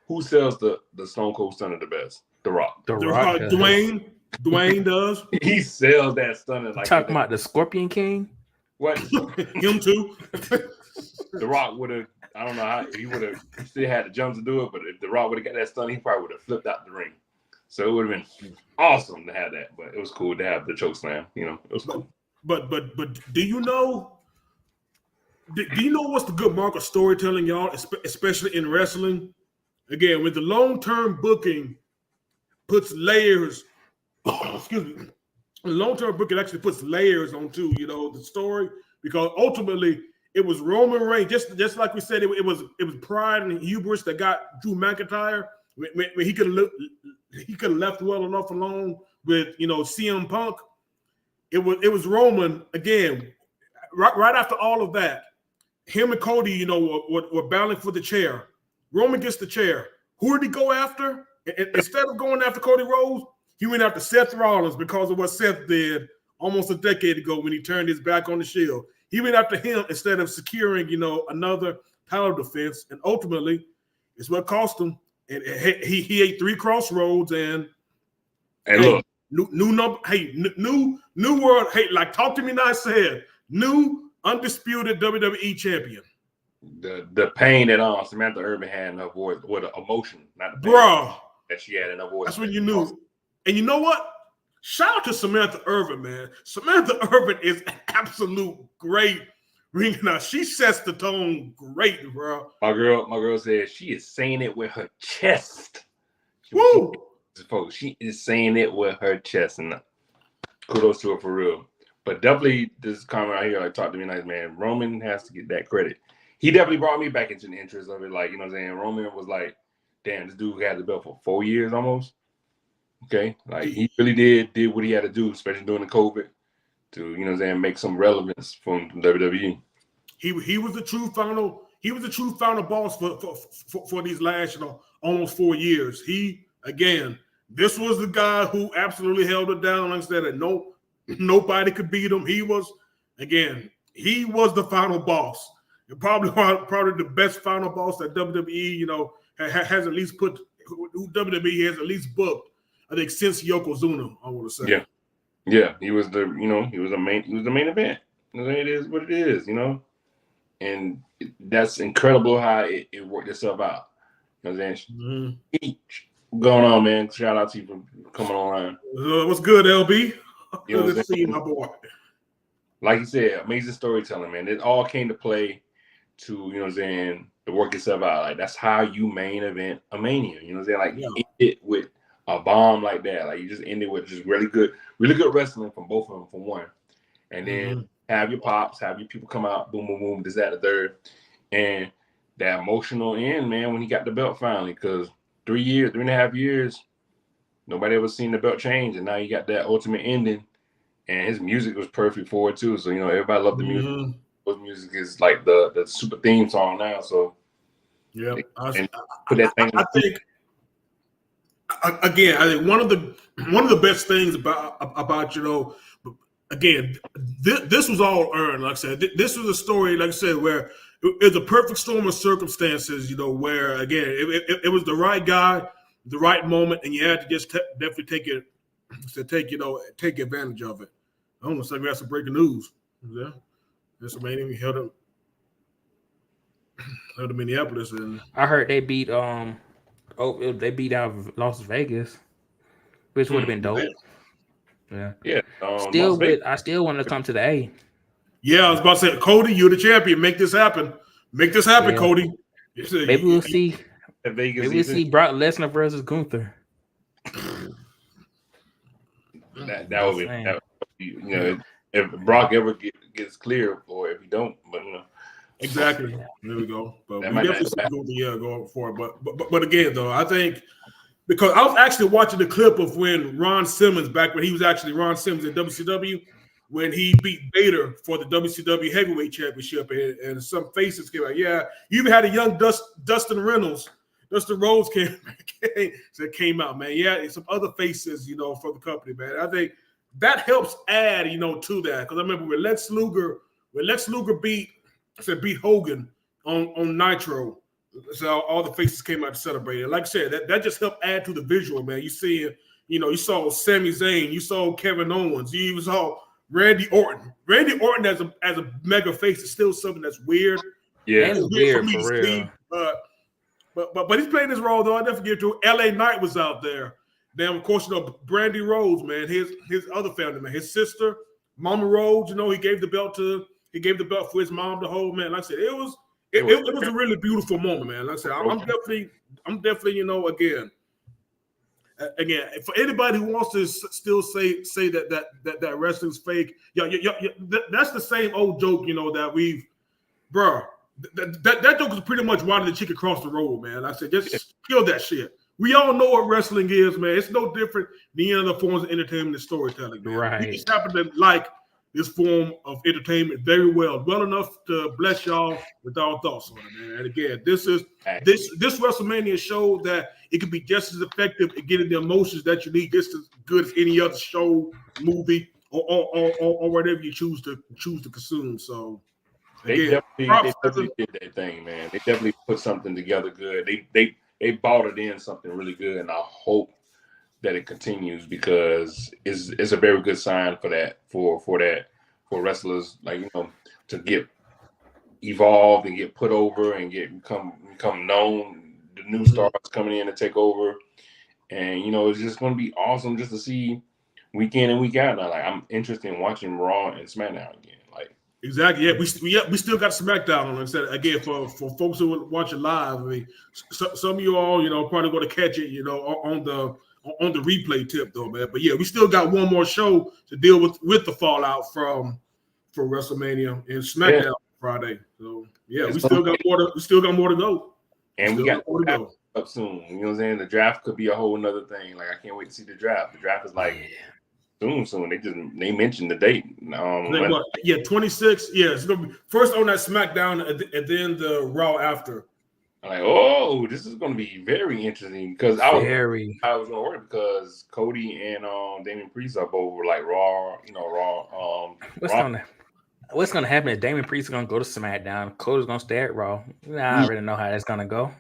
who sells the Stone Cold Stunner the best? The Rock. The Rock. Dwayne does. He sells that stunner like talking about the Scorpion King. What? Him too. The Rock would have. I don't know how he would have still had the jump to do it, but if The Rock would have got that stunner, he probably would have flipped out the ring. So it would have been awesome to have that. But it was cool to have the choke slam. It was cool. But do you know? Do you know what's the good mark of storytelling, y'all? Especially in wrestling. Again, with the long-term booking puts layers. Excuse me. The long-term booking actually puts layers onto the story, because ultimately it was Roman Reigns. Just like we said, it was pride and hubris that got Drew McIntyre. When he could have left well enough alone with CM Punk. It was Roman again. Right after all of that, him and Cody, were battling for the chair. Roman gets the chair. Who did he go after? Instead of going after Cody Rhodes, he went after Seth Rollins because of what Seth did almost a decade ago when he turned his back on the Shield. He went after him instead of securing, another title defense, and ultimately, it's what cost him. And he ate 3 crossroads and look, new number. Hey, new world. Hey, like talk to me nice. Said new undisputed WWE champion. The pain that Samantha Urban had in her voice, or the emotion, not the pain that she had in her voice. That's when you knew. Awesome. And you know what? Shout out to Samantha Urban, man. Samantha Urban is an absolute great ringer. Now she sets the tone great, bro. My girl said she is saying it with her chest. Woo! She is saying it with her chest, and kudos to her for real. But definitely, this comment right here, like talk to me nice, man. Roman has to get that credit. He definitely brought me back into the interest of it. Like, you know what I'm saying? Roman was like damn, this dude had the belt for 4 years almost. Okay, like he really did what he had to do, especially during the COVID, to you know what I'm saying, make some relevance from WWE. He was the true final. He was the true final boss for these last almost 4 years. This was the guy who absolutely held it down. Like I said, that nobody could beat him. He was the final boss. And probably the best final boss that WWE has at least put. Who WWE has at least booked, I think, since Yokozuna. I want to say. Yeah. He was the main event. It is what it is, and that's incredible how it worked itself out. You know what I'm saying? What's going on, man? Shout out to you for coming online. What's good, LB? You know Good to see you, my boy. Like you said, amazing storytelling, man. It all came to play to, to work itself out. Like, that's how you main event a Mania. You know what I'm saying? Like, end it with a bomb like that. Like, you just end it with just really good wrestling from both of them for one. And then have your pops, have your people come out, boom, boom, boom, this, that, the third. And that emotional end, man, when he got the belt finally, because 3.5 years, nobody ever seen the belt change. And now you got that ultimate ending. And his music was perfect for it, too. So, everybody loved the music. His music is like the super theme song now. So, yeah. Put that thing I think, again, I think one of the best things about again, this was all earned. Like I said, this was a story, like I said, where it's a perfect storm of circumstances. Where again, it was the right guy, the right moment, and you had to just definitely take advantage of it. I almost like we had some breaking news. Yeah, WrestleMania, we held up Minneapolis, and I heard they beat they beat out Las Vegas, which would have been dope. Yeah. I still want to come to the A. Yeah, I was about to say, Cody, you're the champion. Make this happen. Make this happen, Cody. Maybe we'll see. Maybe we'll see Brock Lesnar versus Gunther. That would be, if Brock ever gets clear, or if he don't, but exactly. There we go. But we definitely go for it. But again, though, I think because I was actually watching the clip of when Ron Simmons, back when he was actually Ron Simmons in WCW, when he beat Vader for the WCW Heavyweight Championship, and some faces came out. Yeah, you even had a young Dustin Reynolds. Dustin Rhodes came out, man. Yeah, and some other faces, for the company, man. I think that helps add, to that. Because I remember when Lex Luger beat Hogan on Nitro, so all the faces came out to celebrate it. Like I said, that just helped add to the visual, man. You saw Sami Zayn, you saw Kevin Owens, you saw Randy Orton. Randy Orton as a mega face is still something that's weird. Yeah, it's weird for real. See, but he's playing this role, though. I never forget to. LA Knight was out there. Then, of course, Brandy Rhodes, man, his other family, man, his sister, Mama Rhodes. He gave the belt for his mom to hold, man. Like I said, it was a really beautiful moment, man. Like I said, I'm definitely, again, for anybody who wants to still say that wrestling's fake, that's the same old joke, that we've, bro. That joke is pretty much why the chicken crossed the road, man. I said, just kill that shit. We all know what wrestling is, man. It's no different than any other forms of entertainment and storytelling, man. Right. We just happen to like this form of entertainment very well enough to bless y'all with our thoughts on it, man. And again, this WrestleMania showed that it can be just as effective at getting the emotions that you need, just as good as any other show, movie, or whatever you choose to consume. So. They definitely did that thing, man. They definitely put something together good. They bought it in something really good, and I hope that it continues because it's a very good sign for wrestlers to get evolved and get put over and become known. The new stars coming in to take over, and it's just going to be awesome just to see week in and week out. Now, like I'm interested in watching Raw and SmackDown again. Exactly. Yeah, we still got SmackDown on. Like I said, again, for folks who watch it live, I mean, some of you all, probably going to catch it, on the replay tip though, man. But yeah, we still got one more show to deal with the fallout for WrestleMania and SmackDown Friday. So yeah, we still got more to go. And we got up soon. You know what I'm saying? The draft could be a whole nother thing. Like I can't wait to see the draft. The draft is like soon. They mentioned the date. 26. Yeah, it's gonna be first on that SmackDown and then the Raw after. I'm like, oh, this is gonna be very interesting because I was gonna worry because Cody and Damian Priest are both like Raw. What's gonna happen is Damian Priest is gonna go to SmackDown. Cody's gonna stay at Raw. I already know how that's gonna go.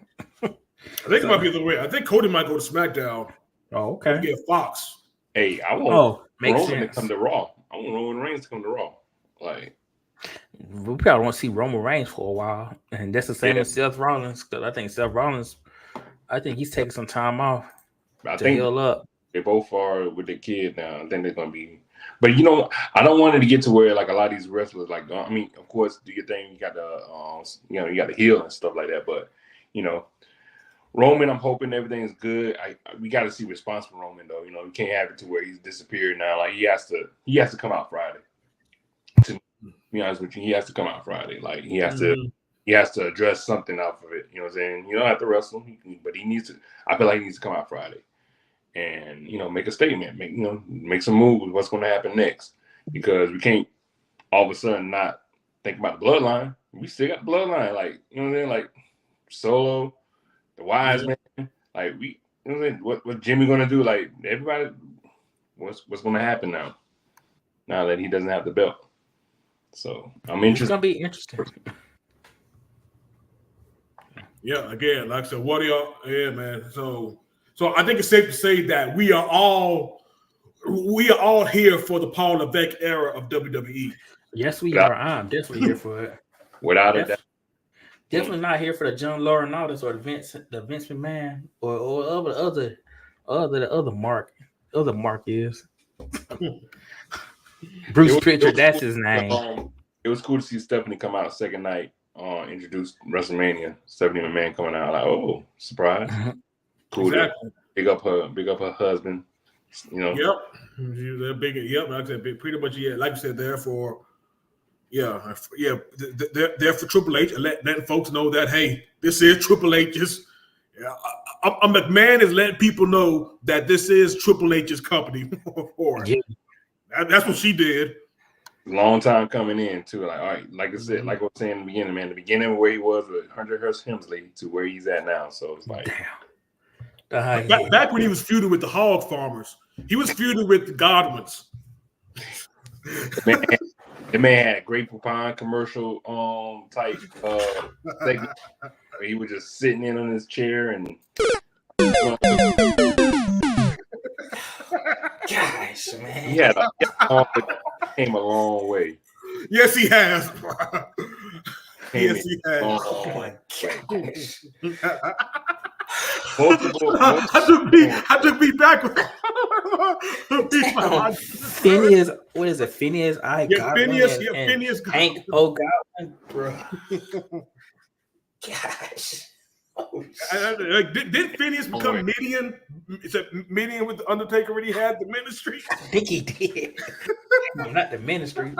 I think it might be the way. I think Cody might go to SmackDown. Oh, okay. Get Fox. Hey, I want Roman sense. to come to Raw. I want Roman Reigns to come to Raw. Like, we probably won't see Roman Reigns for a while, and that's the same as Seth Rollins. Because I think Seth Rollins, he's taking some time off to heal up. They both are with their kid now. I think they're gonna be. But I don't want it to get to where like a lot of these wrestlers, like, I mean, of course, do your thing. You got the, you got the heel and stuff like that. But Roman, I'm hoping everything's good. We got to see response from Roman though. You can't have it to where he's disappeared now. Like he has to come out Friday. To be honest with you, he has to come out Friday. Like he has to address something off of it. You know what I'm saying? You don't have to wrestle, but he needs to. I feel like he needs to come out Friday and make a statement. Make some moves. What's going to happen next? Because we can't all of a sudden not think about the bloodline. We still got the bloodline. Like you know what I'm saying? Like Solo. The Wise Man, like what Jimmy gonna do? Like everybody, what's gonna happen now? Now that he doesn't have the belt, so I'm interested. It's gonna be interesting. Yeah, again, like I said, what are y'all? Yeah, man. So I think it's safe to say that we are all here for the Paul Levesque era of WWE. Yes, we are. I'm definitely here for it. Without a doubt. Definitely not here for the John Laurinaitis or the Vince McMahon or the other Mark is Bruce Pritchard. That's his name. It was cool to see Stephanie come out second night, introduce WrestleMania. Stephanie McMahon coming out like, oh, surprise! Cool. Exactly. Big up her husband. Yep. They're big. Yep. Like I said, pretty much. Yeah. Like I said, they're for. Yeah. They're for Triple H and letting folks know that hey, this is Triple H's. Yeah, McMahon is letting people know that this is Triple H's company. That's what she did. Long time coming in too. Like all right, like I said, like I was saying in the beginning, man. The beginning where he was with Hunter Hearst Helmsley to where he's at now. So it's like back when he was feuding with the hog farmers, he was feuding with the Godwins. The man had a Grateful Pine commercial type segment where he was just sitting in on his chair and gosh, man. He came a long way. Yes, he has. Yes, he has. Oh my gosh. I took me back. Phineas, what is it? Phineas I got Phineas Hank O'Goblin, bro. Gosh. Oh, did Phineas become Midian? Is that Midian with the Undertaker when he had the ministry? I think he did. No, not the ministry.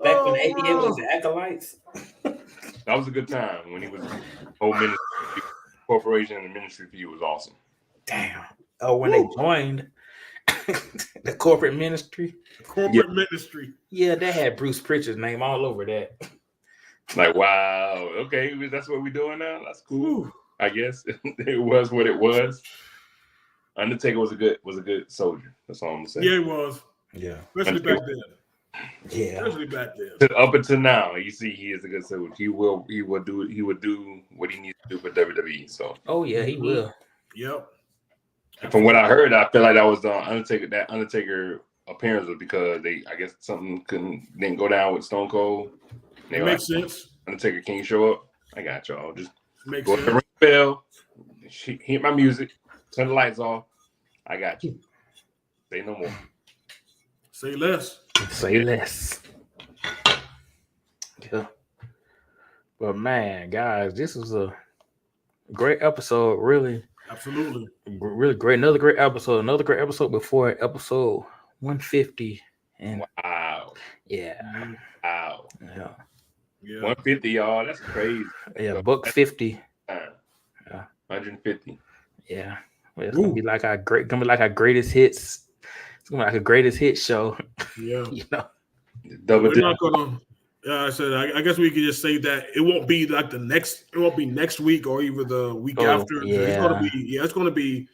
Back when ABA was the Acolytes. That was a good time when he was whole ministry corporation and the ministry for you was awesome. Damn. Oh, when they joined the corporate ministry. Ministry. Yeah, they had Bruce Pritchard's name all over that. Like, wow, okay, that's what we're doing now. That's cool. I guess it was what it was. Undertaker was a good soldier. That's all I'm gonna say. Yeah, he was. Yeah, especially back then. Yeah, especially back then. Up until now, you see, he is a good soldier. He would do what he needs to do for WWE. So. Oh yeah, he will. Yep. And from what I heard, I feel like that was the Undertaker. That Undertaker appearance was because I guess something didn't go down with Stone Cold. It makes sense. Undertaker can't show up. I got y'all. Just makes go sense. to the ring bell, hit my music, turn the lights off. I got you. Say no more. Say less. Say less. Yeah. But man, guys, this was a great episode. Really. Absolutely. Really great. Another great episode. Another great episode before episode 150. And wow. Yeah. Wow. Yeah. 150, y'all. That's crazy. Yeah, $150. 150. Yeah. Well, it's gonna be like our greatest hits. It's gonna be like a greatest hit show. Yeah. You know. We're not gonna. I said. I guess we could just say that it won't be like the next. It won't be next week or even the week after. Yeah. It's gonna be. Yeah, it's gonna be.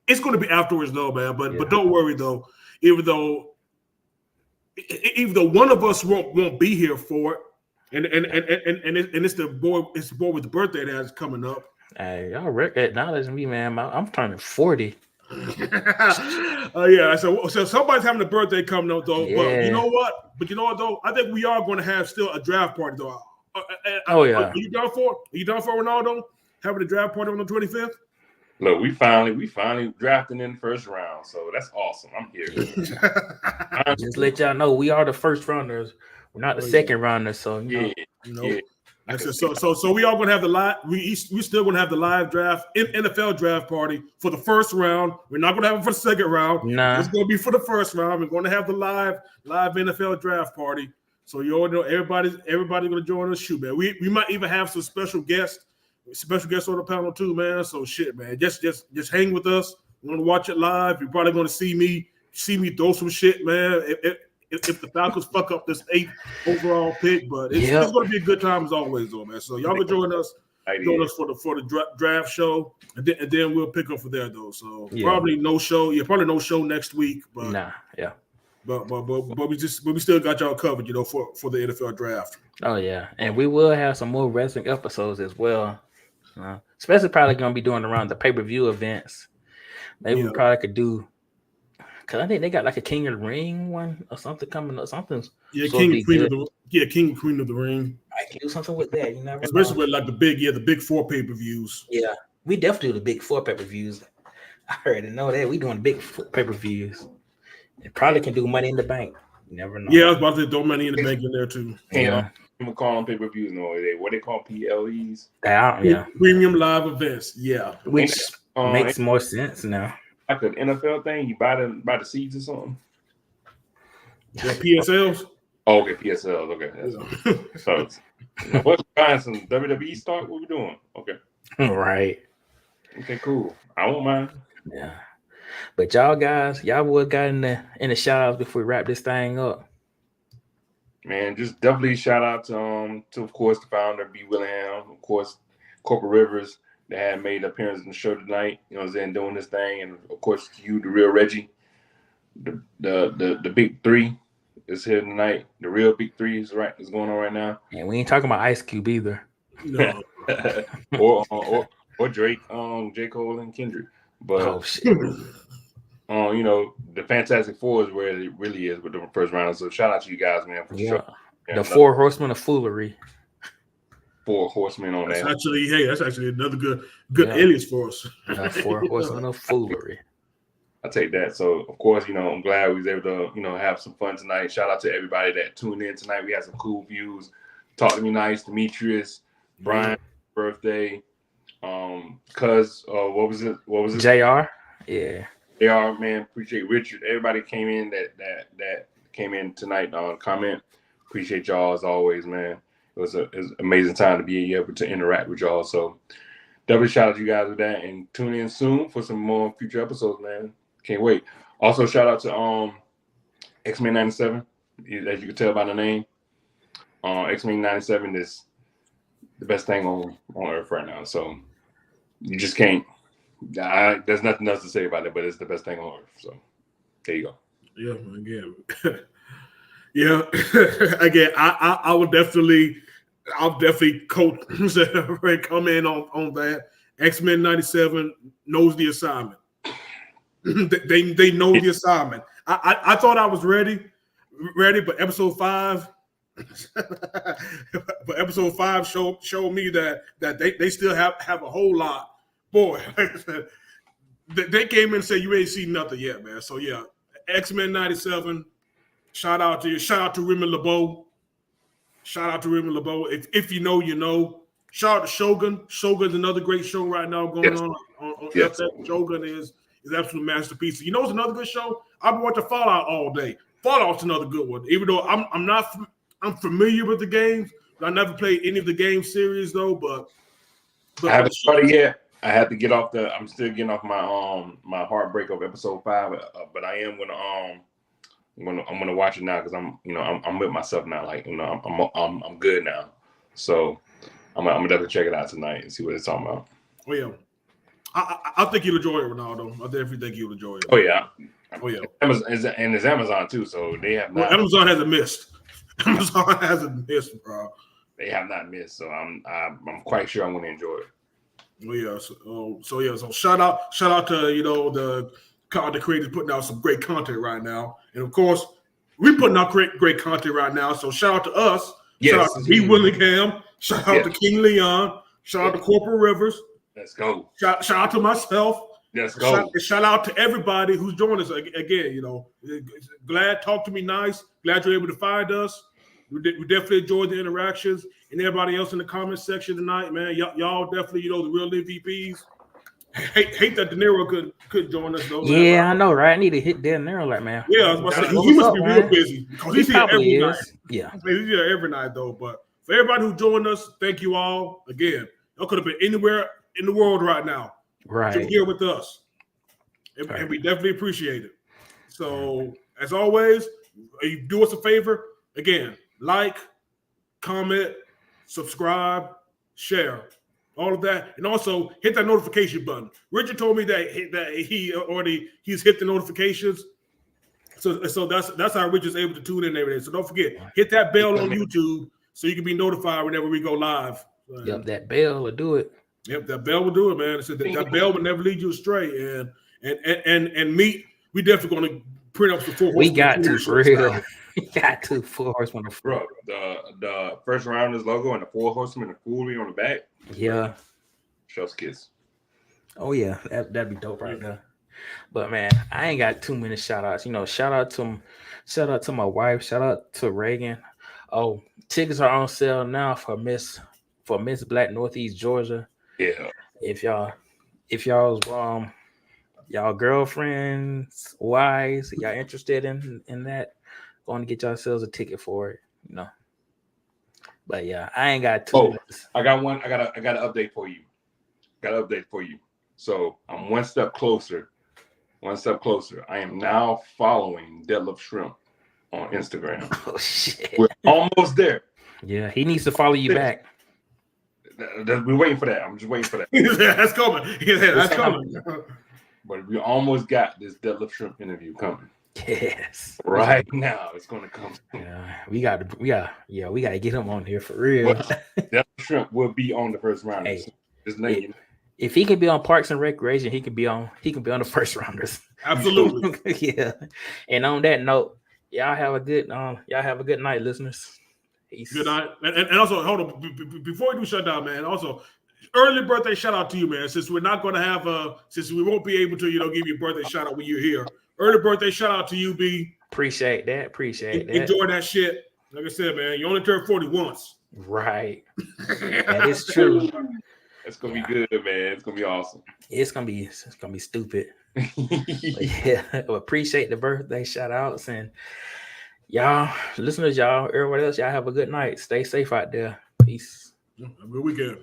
It's gonna be afterwards though, man. But don't worry though. Even though one of us won't be here for it, and it's the boy with the birthday that's coming up. Hey, y'all acknowledge me, man. I'm turning 40. Yeah. So somebody's having a birthday coming up though. Yeah. But you know what? Though? I think we are going to have still a draft party though. Yeah. Are you done for? Are you done for Ronaldo having a draft party on the 25th? Look, we finally drafting in the first round, so that's awesome. I'm here. Just let y'all know we are the first rounders. We're not the second rounders, so yeah. So we are going to have the live. We still going to have the live draft NFL draft party for the first round. We're not going to have it for the second round. Nah. It's going to be for the first round. We're going to have the live NFL draft party. So you all know everybody's going to join us. Shoot, man. We might even have some special guests on the panel too, man. So shit, man. Just hang with us. We're going to watch it live. You're probably going to see me throw some shit, man. If the Falcons fuck up this 8th overall pick, but it's going to be a good time as always, though, man. So y'all can join us for the draft show, and then we'll pick up for there, though. So probably no show. Yeah, probably no show next week. But But we still got y'all covered, for the NFL draft. Oh yeah, and we will have some more wrestling episodes as well. Especially probably going to be doing around the pay-per-view events. Maybe we probably could do. Cause I think they got like a King of the Ring one or something coming up. Something's King and Queen of the Ring. I can do something with that. You never especially know. with like the big 4 pay-per-views. Yeah, we definitely do the big 4 pay-per-views. I already know that we doing big pay-per-views. It probably can do Money in the Bank. You never know. Yeah, I was about to throw Money in the Bank in there too. Yeah, I'm call them pay-per-views. No, what they call PLEs. Yeah, premium live events. Yeah, which makes more sense now. Like an NFL thing, you buy the seats or something. Yeah, PSLs. Oh, okay, PSLs. Okay, so what's buying some WWE stock? What we doing? Okay, right. Okay, cool. I won't mind. Yeah, but y'all would got in the shout outs before we wrap this thing up. Man, just definitely shout out to of course the founder B. Willingham, of course Corporal Rivers. That had made an appearance in the show tonight, doing this thing, and of course you, the real Reggie, the big 3 is here tonight. The real big 3 is going on right now. And we ain't talking about Ice Cube either. No. or Drake, J. Cole and Kendrick. But shit. the Fantastic Four is where it really is with the first round. So shout out to you guys, man, for sure. The 4 Horsemen of Foolery. 4 horsemen on that. That's actually another good alias for us. 4 Horsemen of Foolery. I take that. So of course, I'm glad we was able to, have some fun tonight. Shout out to everybody that tuned in tonight. We had some cool views. Talk to Me Nice, Demetrius, Brian's birthday. What was it? JR. Yeah. JR, man, appreciate Richard. Everybody came in that came in tonight on comment. Appreciate y'all as always, man. It was an amazing time to be able to interact with y'all. So definitely shout out to you guys with that, and tune in soon for some more future episodes, man. Can't wait. Also shout out to X-Men 97, as you can tell by the name. X-Men 97 is the best thing on earth right now. So you just can't. There's nothing else to say about it, but it's the best thing on earth. So there you go. Yeah, again. Yeah, again, I'll definitely come in on that. X-Men 97 knows the assignment. they know the assignment. I thought I was ready, but episode 5 showed me that they still have a whole lot. Boy, they came in and said you ain't seen nothing yet, man. So yeah, X-Men 97. Shout out to you. Shout out to Raymond LeBeau. If you know, you know. Shout out to Shogun. Shogun's another great show right now going on FX. Shogun is absolute masterpiece. You know it's another good show? I've been watching Fallout all day. Fallout's another good one. Even though I'm familiar with the games. I never played any of the game series though, but I haven't started yet. I have to get off I'm still getting off my my heartbreak of episode 5, but I am I'm gonna watch it now because I'm with myself now. Like I'm good now. So I'm gonna definitely check it out tonight and see what it's talking about. Oh yeah, I think you'll enjoy it, Ronaldo. I definitely think you'll enjoy it. Oh yeah. Amazon, and it's Amazon too, so they have not. Well, Amazon hasn't missed. Amazon hasn't missed, bro. They have not missed, so I'm quite sure I'm going to enjoy it. Oh yeah, so shout out to the content creators putting out some great content right now, and of course we're putting out great content right now. So shout out to us. Yes, shout out to B. Willingham. Shout out to King Leon. Shout out to Corporal Rivers. Let's go. Shout out to myself. Let's go. Shout out to everybody who's joined us again. Glad talk to me nice. Glad you're able to find us. We definitely enjoyed the interactions, and everybody else in the comment section tonight, man. Y'all definitely, the real MVPs. Hate that De Niro couldn't join us though. Yeah, I know, right? I need to hit De Niro, like, man. Yeah, I was about to say he must be real busy because he's here every night. Yeah, he's here every night though. But for everybody who joined us, thank you all again. Y'all could have been anywhere in the world right now. Right. You're here with us. And we definitely appreciate it. So, as always, you do us a favor. Again, like, comment, subscribe, share, all of that. And also, hit that notification button. Richard told me that he's hit the notifications. So that's how Richard's able to tune in every day. So don't forget, hit that bell on YouTube so you can be notified whenever we go live. Yep, that bell will do it. Yep, that bell will do it, man. So that bell will never lead you astray. And me, we definitely going to print up the 4 horsemen. We got to, for real. We got to 4 horsemen. Bro, the first rounders logo and the 4 horsemen and Cooley on the back. Yeah. Chef's kiss. Oh yeah, that'd be dope right there. But man, I ain't got too many shout outs. Shout out to my wife, shout out to Reagan. Oh, tickets are on sale now for Miss Black Northeast Georgia. Yeah. If y'all's y'all girlfriends, wives, y'all interested in that, going to get yourselves a ticket for it, But yeah, I ain't got two. I got one. I got an update for you. So I'm one step closer. I am now following Deadlift Shrimp on Instagram. Oh shit. We're almost there. Yeah, he needs to follow you back. We're waiting for that. I'm just waiting for that. That's coming. That's coming. But we almost got this Deadlift Shrimp interview coming. Yes. Right now, it's going to come. Yeah, we got to get him on here for real. Deadlift Shrimp will be on the first round. Hey, his name. If he can be on Parks and Recreation, he can be on the first rounders. Absolutely. Yeah. And on that note, y'all have a good night, listeners. Peace. Good night. And also, hold on, before we do shut down, man. Also, early birthday shout out to you, man. Since we're not going to have since we won't be able to, give you a birthday shout out when you're here. Early birthday shout out to you, B. Appreciate that. Enjoy that shit. Like I said, man, you only turn 40 once. Right. That is true. It's gonna be good, man. It's gonna be awesome. It's gonna be stupid. Yeah, appreciate the birthday shout outs, and y'all, listeners, y'all, everybody else, y'all have a good night. Stay safe out there. Peace. Have a good weekend.